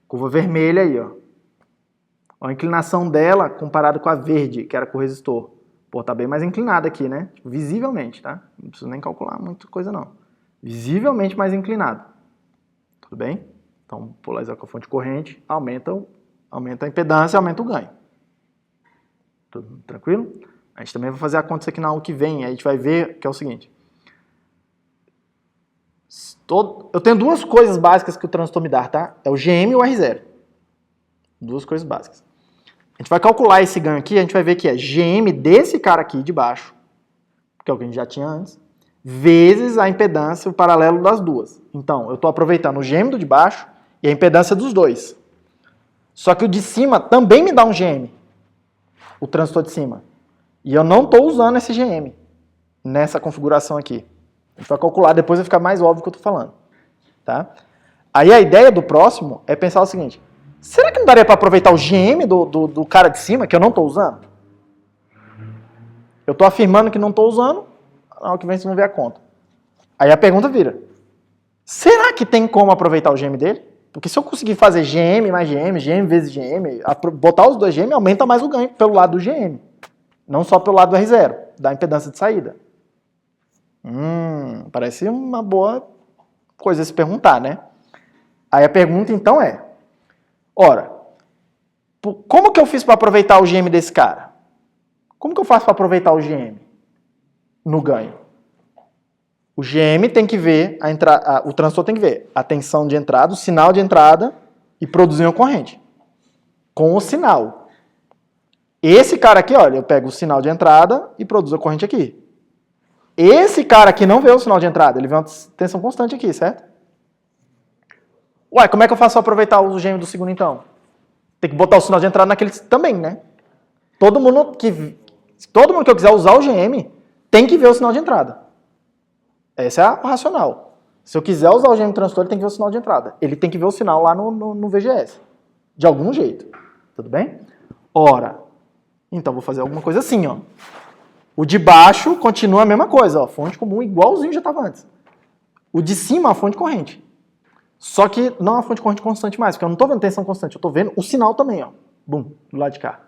Curva vermelha aí, ó. A inclinação dela comparada com a verde, que era com o resistor. Pô, tá bem mais inclinada aqui, né? Tipo, visivelmente, tá? Não preciso nem calcular muita coisa, não. Visivelmente mais inclinado. Tudo bem? Então, polarizar com a fonte corrente, aumenta a impedância e aumenta o ganho. Tudo tranquilo? A gente também vai fazer a conta disso aqui na aula que vem. Aí a gente vai ver que é o seguinte. Eu tenho duas coisas básicas que o transistor me dá, tá? É o GM e o R0. Duas coisas básicas. A gente vai calcular esse ganho aqui, a gente vai ver que é GM desse cara aqui de baixo, que é o que a gente já tinha antes, vezes a impedância, o paralelo das duas. Então, eu estou aproveitando o GM do de baixo e a impedância dos dois. Só que o de cima também me dá um GM, o transistor de cima. E eu não estou usando esse GM nessa configuração aqui. A gente vai calcular, depois vai ficar mais óbvio o que eu estou falando. Tá? Aí a ideia do próximo é pensar o seguinte: será que não daria para aproveitar o GM do cara de cima, que eu não estou usando? Eu estou afirmando que não estou usando, na hora que vem vocês vão ver a conta. Aí a pergunta vira: será que tem como aproveitar o GM dele? Porque se eu conseguir fazer GM mais GM, GM vezes GM, botar os dois GM, aumenta mais o ganho pelo lado do GM. Não só pelo lado do R0, da impedância de saída. Parece uma boa coisa a se perguntar, né? Aí a pergunta então é: ora, como que eu fiz para aproveitar o GM desse cara? Como que eu faço para aproveitar o GM no ganho? O GM tem que ver, o transistor tem que ver a tensão de entrada, o sinal de entrada e produzir uma corrente. Com o sinal. Esse cara aqui, olha, eu pego o sinal de entrada e produzo a corrente aqui. Esse cara aqui não vê o sinal de entrada, ele vê uma tensão constante aqui, certo? Ué, como é que eu faço para aproveitar o GM do segundo então? Tem que botar o sinal de entrada naquele também, né? Todo mundo que eu quiser usar o GM tem que ver o sinal de entrada. Esse é o racional. Se eu quiser usar o GM do transistor, ele tem que ver o sinal de entrada. Ele tem que ver o sinal lá no VGS. De algum jeito. Tudo bem? Ora, então vou fazer alguma coisa assim, ó. O de baixo continua a mesma coisa, ó. Fonte comum igualzinho já estava antes. O de cima, a fonte corrente. Só que não a fonte corrente constante mais, porque eu não estou vendo tensão constante, eu estou vendo o sinal também, ó. Bum, do lado de cá.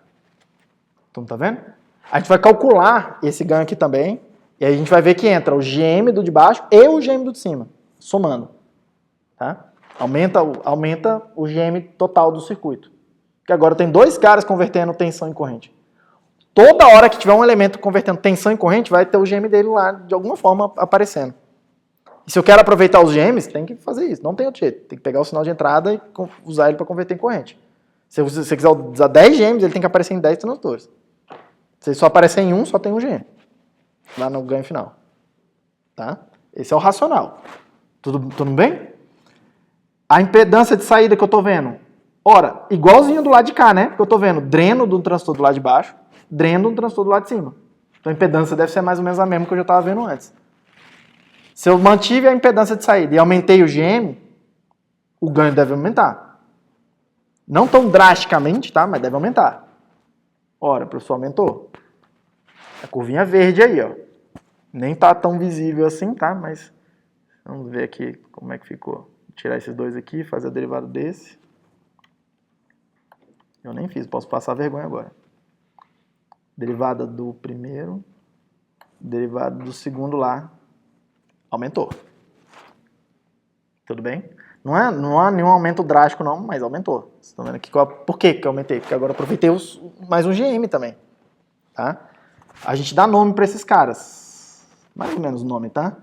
Então, tá vendo? A gente vai calcular esse ganho aqui também, e aí a gente vai ver que entra o GM do de baixo e o GM do de cima, somando. Tá? Aumenta o GM total do circuito. Porque agora tem dois caras convertendo tensão em corrente. Toda hora que tiver um elemento convertendo tensão em corrente, vai ter o GM dele lá, de alguma forma, aparecendo. E se eu quero aproveitar os GMs, tem que fazer isso. Não tem outro jeito. Tem que pegar o sinal de entrada e usar ele para converter em corrente. Se você quiser usar 10 GMs, ele tem que aparecer em 10 transistores. Se ele só aparecer em um, só tem um GM. Lá no ganho final. Tá? Esse é o racional. Tudo bem? A impedância de saída que eu estou vendo. Ora, igualzinho do lado de cá, né? Porque eu estou vendo dreno do transistor do lado de baixo, dreno do transistor do lado de cima. Então a impedância deve ser mais ou menos a mesma que eu já estava vendo antes. Se eu mantive a impedância de saída e aumentei o GM, o ganho deve aumentar. Não tão drasticamente, tá? Mas deve aumentar. Ora, professor, aumentou. A curvinha verde aí, ó. Nem tá tão visível assim, tá? Mas vamos ver aqui como é que ficou. Vou tirar esses dois aqui, fazer a derivada desse. Eu nem fiz, posso passar vergonha agora. Derivada do primeiro, derivada do segundo lá. Aumentou. Tudo bem? Não há nenhum aumento drástico não, mas aumentou. Vocês estão vendo aqui? Por que eu aumentei? Porque agora eu aproveitei mais um GM também. Tá? A gente dá nome para esses caras. Mais ou menos o nome, tá?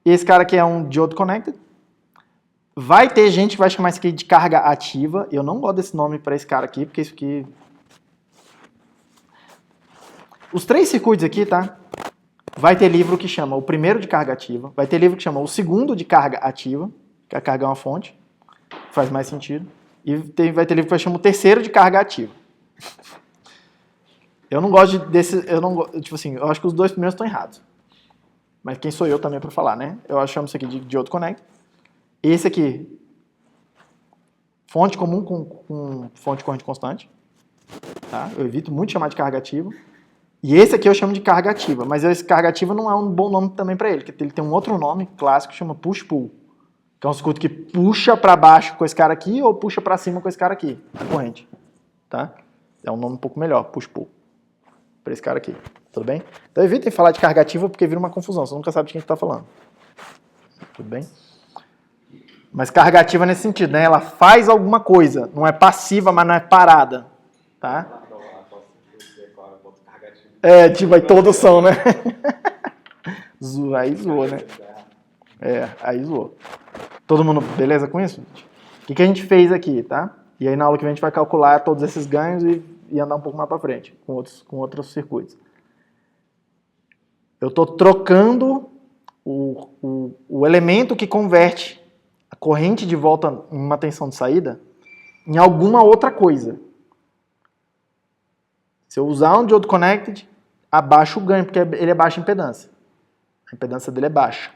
E esse cara aqui é um diode connected. Vai ter gente que vai chamar isso aqui de carga ativa. Eu não gosto desse nome para esse cara aqui, porque isso aqui Os 3 circuitos aqui, tá? Vai ter livro que chama o primeiro de carga ativa, vai ter livro que chama o segundo de carga ativa, que a carga é uma fonte, faz mais sentido, e vai ter livro que chama o terceiro de carga ativa. Eu não gosto desse, tipo assim, eu acho que os 2 primeiros estão errados. Mas quem sou eu também para falar, né? Eu chamo isso aqui de diodo connect. Esse aqui, fonte comum com fonte de corrente constante, tá? Eu evito muito chamar de carga ativa. E esse aqui eu chamo de carga ativa, mas esse carga ativa não é um bom nome também para ele, porque ele tem um outro nome clássico que chama push-pull, que é um circuito que puxa para baixo com esse cara aqui ou puxa para cima com esse cara aqui, a corrente, tá? É um nome um pouco melhor, push-pull, para esse cara aqui, tudo bem? Então evitem falar de carga ativa porque vira uma confusão, você nunca sabe de quem está falando, tudo bem? Mas carga ativa nesse sentido, né? Ela faz alguma coisa, não é passiva, mas não é parada, tá? É, tipo, aí todos são, né? Aí zoou, né? É, aí zoou. Todo mundo beleza com isso? O que a gente fez aqui, tá? E aí na aula que vem a gente vai calcular todos esses ganhos e andar um pouco mais para frente, com outros circuitos. Eu estou trocando o elemento que converte a corrente de volta em uma tensão de saída em alguma outra coisa. Se eu usar um diodo connected, abaixa o ganho, porque ele é baixa impedância. A impedância dele é baixa.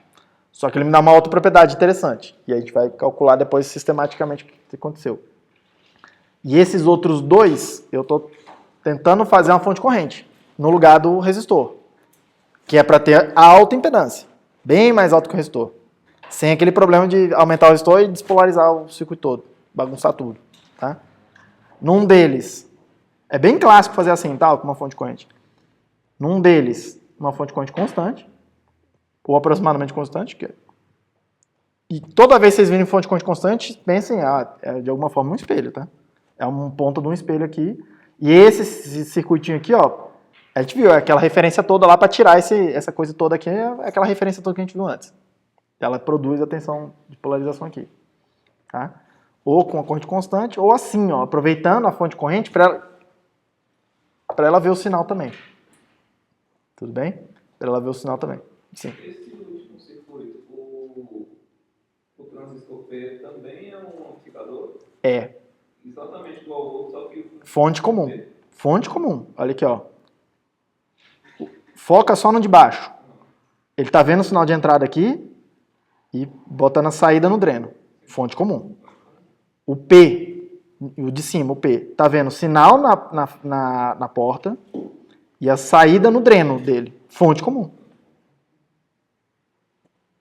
Só que ele me dá uma outra propriedade interessante. E aí a gente vai calcular depois sistematicamente o que aconteceu. E esses outros 2, eu estou tentando fazer uma fonte corrente no lugar do resistor. Que é para ter alta impedância. Bem mais alto que o resistor. Sem aquele problema de aumentar o resistor e despolarizar o circuito todo. Bagunçar tudo. Tá? Num deles, é bem clássico fazer assim, tá? Com uma fonte corrente. Num deles, uma fonte corrente constante, ou aproximadamente constante. E toda vez que vocês virem fonte corrente constante, pensem, é de alguma forma um espelho, tá? É uma ponta de um espelho aqui. E esse circuitinho aqui, ó, a gente viu, é aquela referência toda lá para tirar essa coisa toda aqui, é aquela referência toda que a gente viu antes. Ela produz a tensão de polarização aqui. Tá? Ou com a corrente constante, ou assim, ó, aproveitando a fonte corrente para ela ver o sinal também. Tudo bem? Para ela ver o sinal também. Sim. Esse último circuito, o transistor P também é um amplificador? É. Exatamente igual ao outro, só que... Fonte comum. Fonte comum. Olha aqui, ó. Foca só no de baixo. Ele está vendo o sinal de entrada aqui e botando a saída no dreno. Fonte comum. O P, o de cima, o P, está vendo o sinal na porta e a saída no dreno dele. Fonte comum.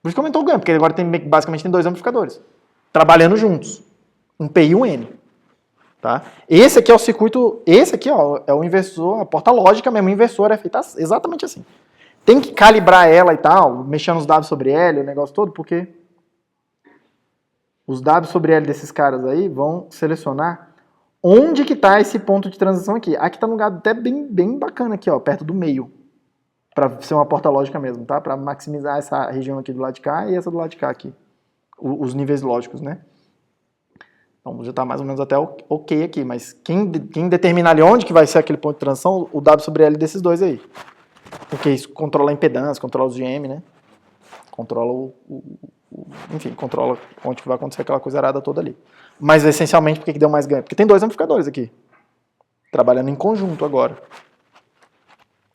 Por isso que aumentou o ganho, porque agora basicamente tem 2 amplificadores. Trabalhando juntos. Um P e um N. Tá? Esse aqui é o circuito, esse aqui ó, é o inversor, a porta lógica mesmo, o inversor é feita exatamente assim. Tem que calibrar ela e tal, mexendo os W sobre L, o negócio todo, porque os W sobre L desses caras aí vão selecionar onde que está esse ponto de transição aqui. Aqui está num lugar até bem bacana aqui, ó, perto do meio. Para ser uma porta lógica mesmo, tá? Para maximizar essa região aqui do lado de cá e essa do lado de cá aqui. Os níveis lógicos, né? Então já está mais ou menos até ok aqui, mas quem determina ali onde que vai ser aquele ponto de transição, o W sobre L desses 2 aí. Porque isso controla a impedância, controla os GM, né? Controla enfim, controla onde que vai acontecer aquela coisa arada toda ali. Mas essencialmente, por que deu mais ganho? Porque tem 2 amplificadores aqui. Trabalhando em conjunto agora.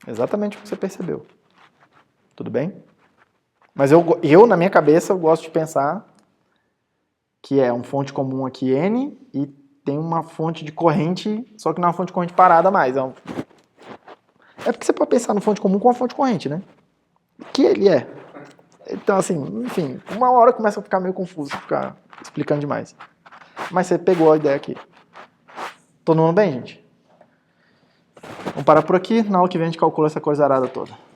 Exatamente o que você percebeu. Tudo bem? Mas eu, na minha cabeça, eu gosto de pensar que é uma fonte comum aqui, N, e tem uma fonte de corrente, só que não é uma fonte de corrente parada mais. É porque você pode pensar no fonte comum com uma fonte de corrente, né? Que ele é. Então, assim, enfim, uma hora começa a ficar meio confuso, ficar explicando demais. Mas você pegou a ideia aqui. Todo mundo bem, gente? Vamos parar por aqui, na aula que vem a gente calcula essa coisa arada toda.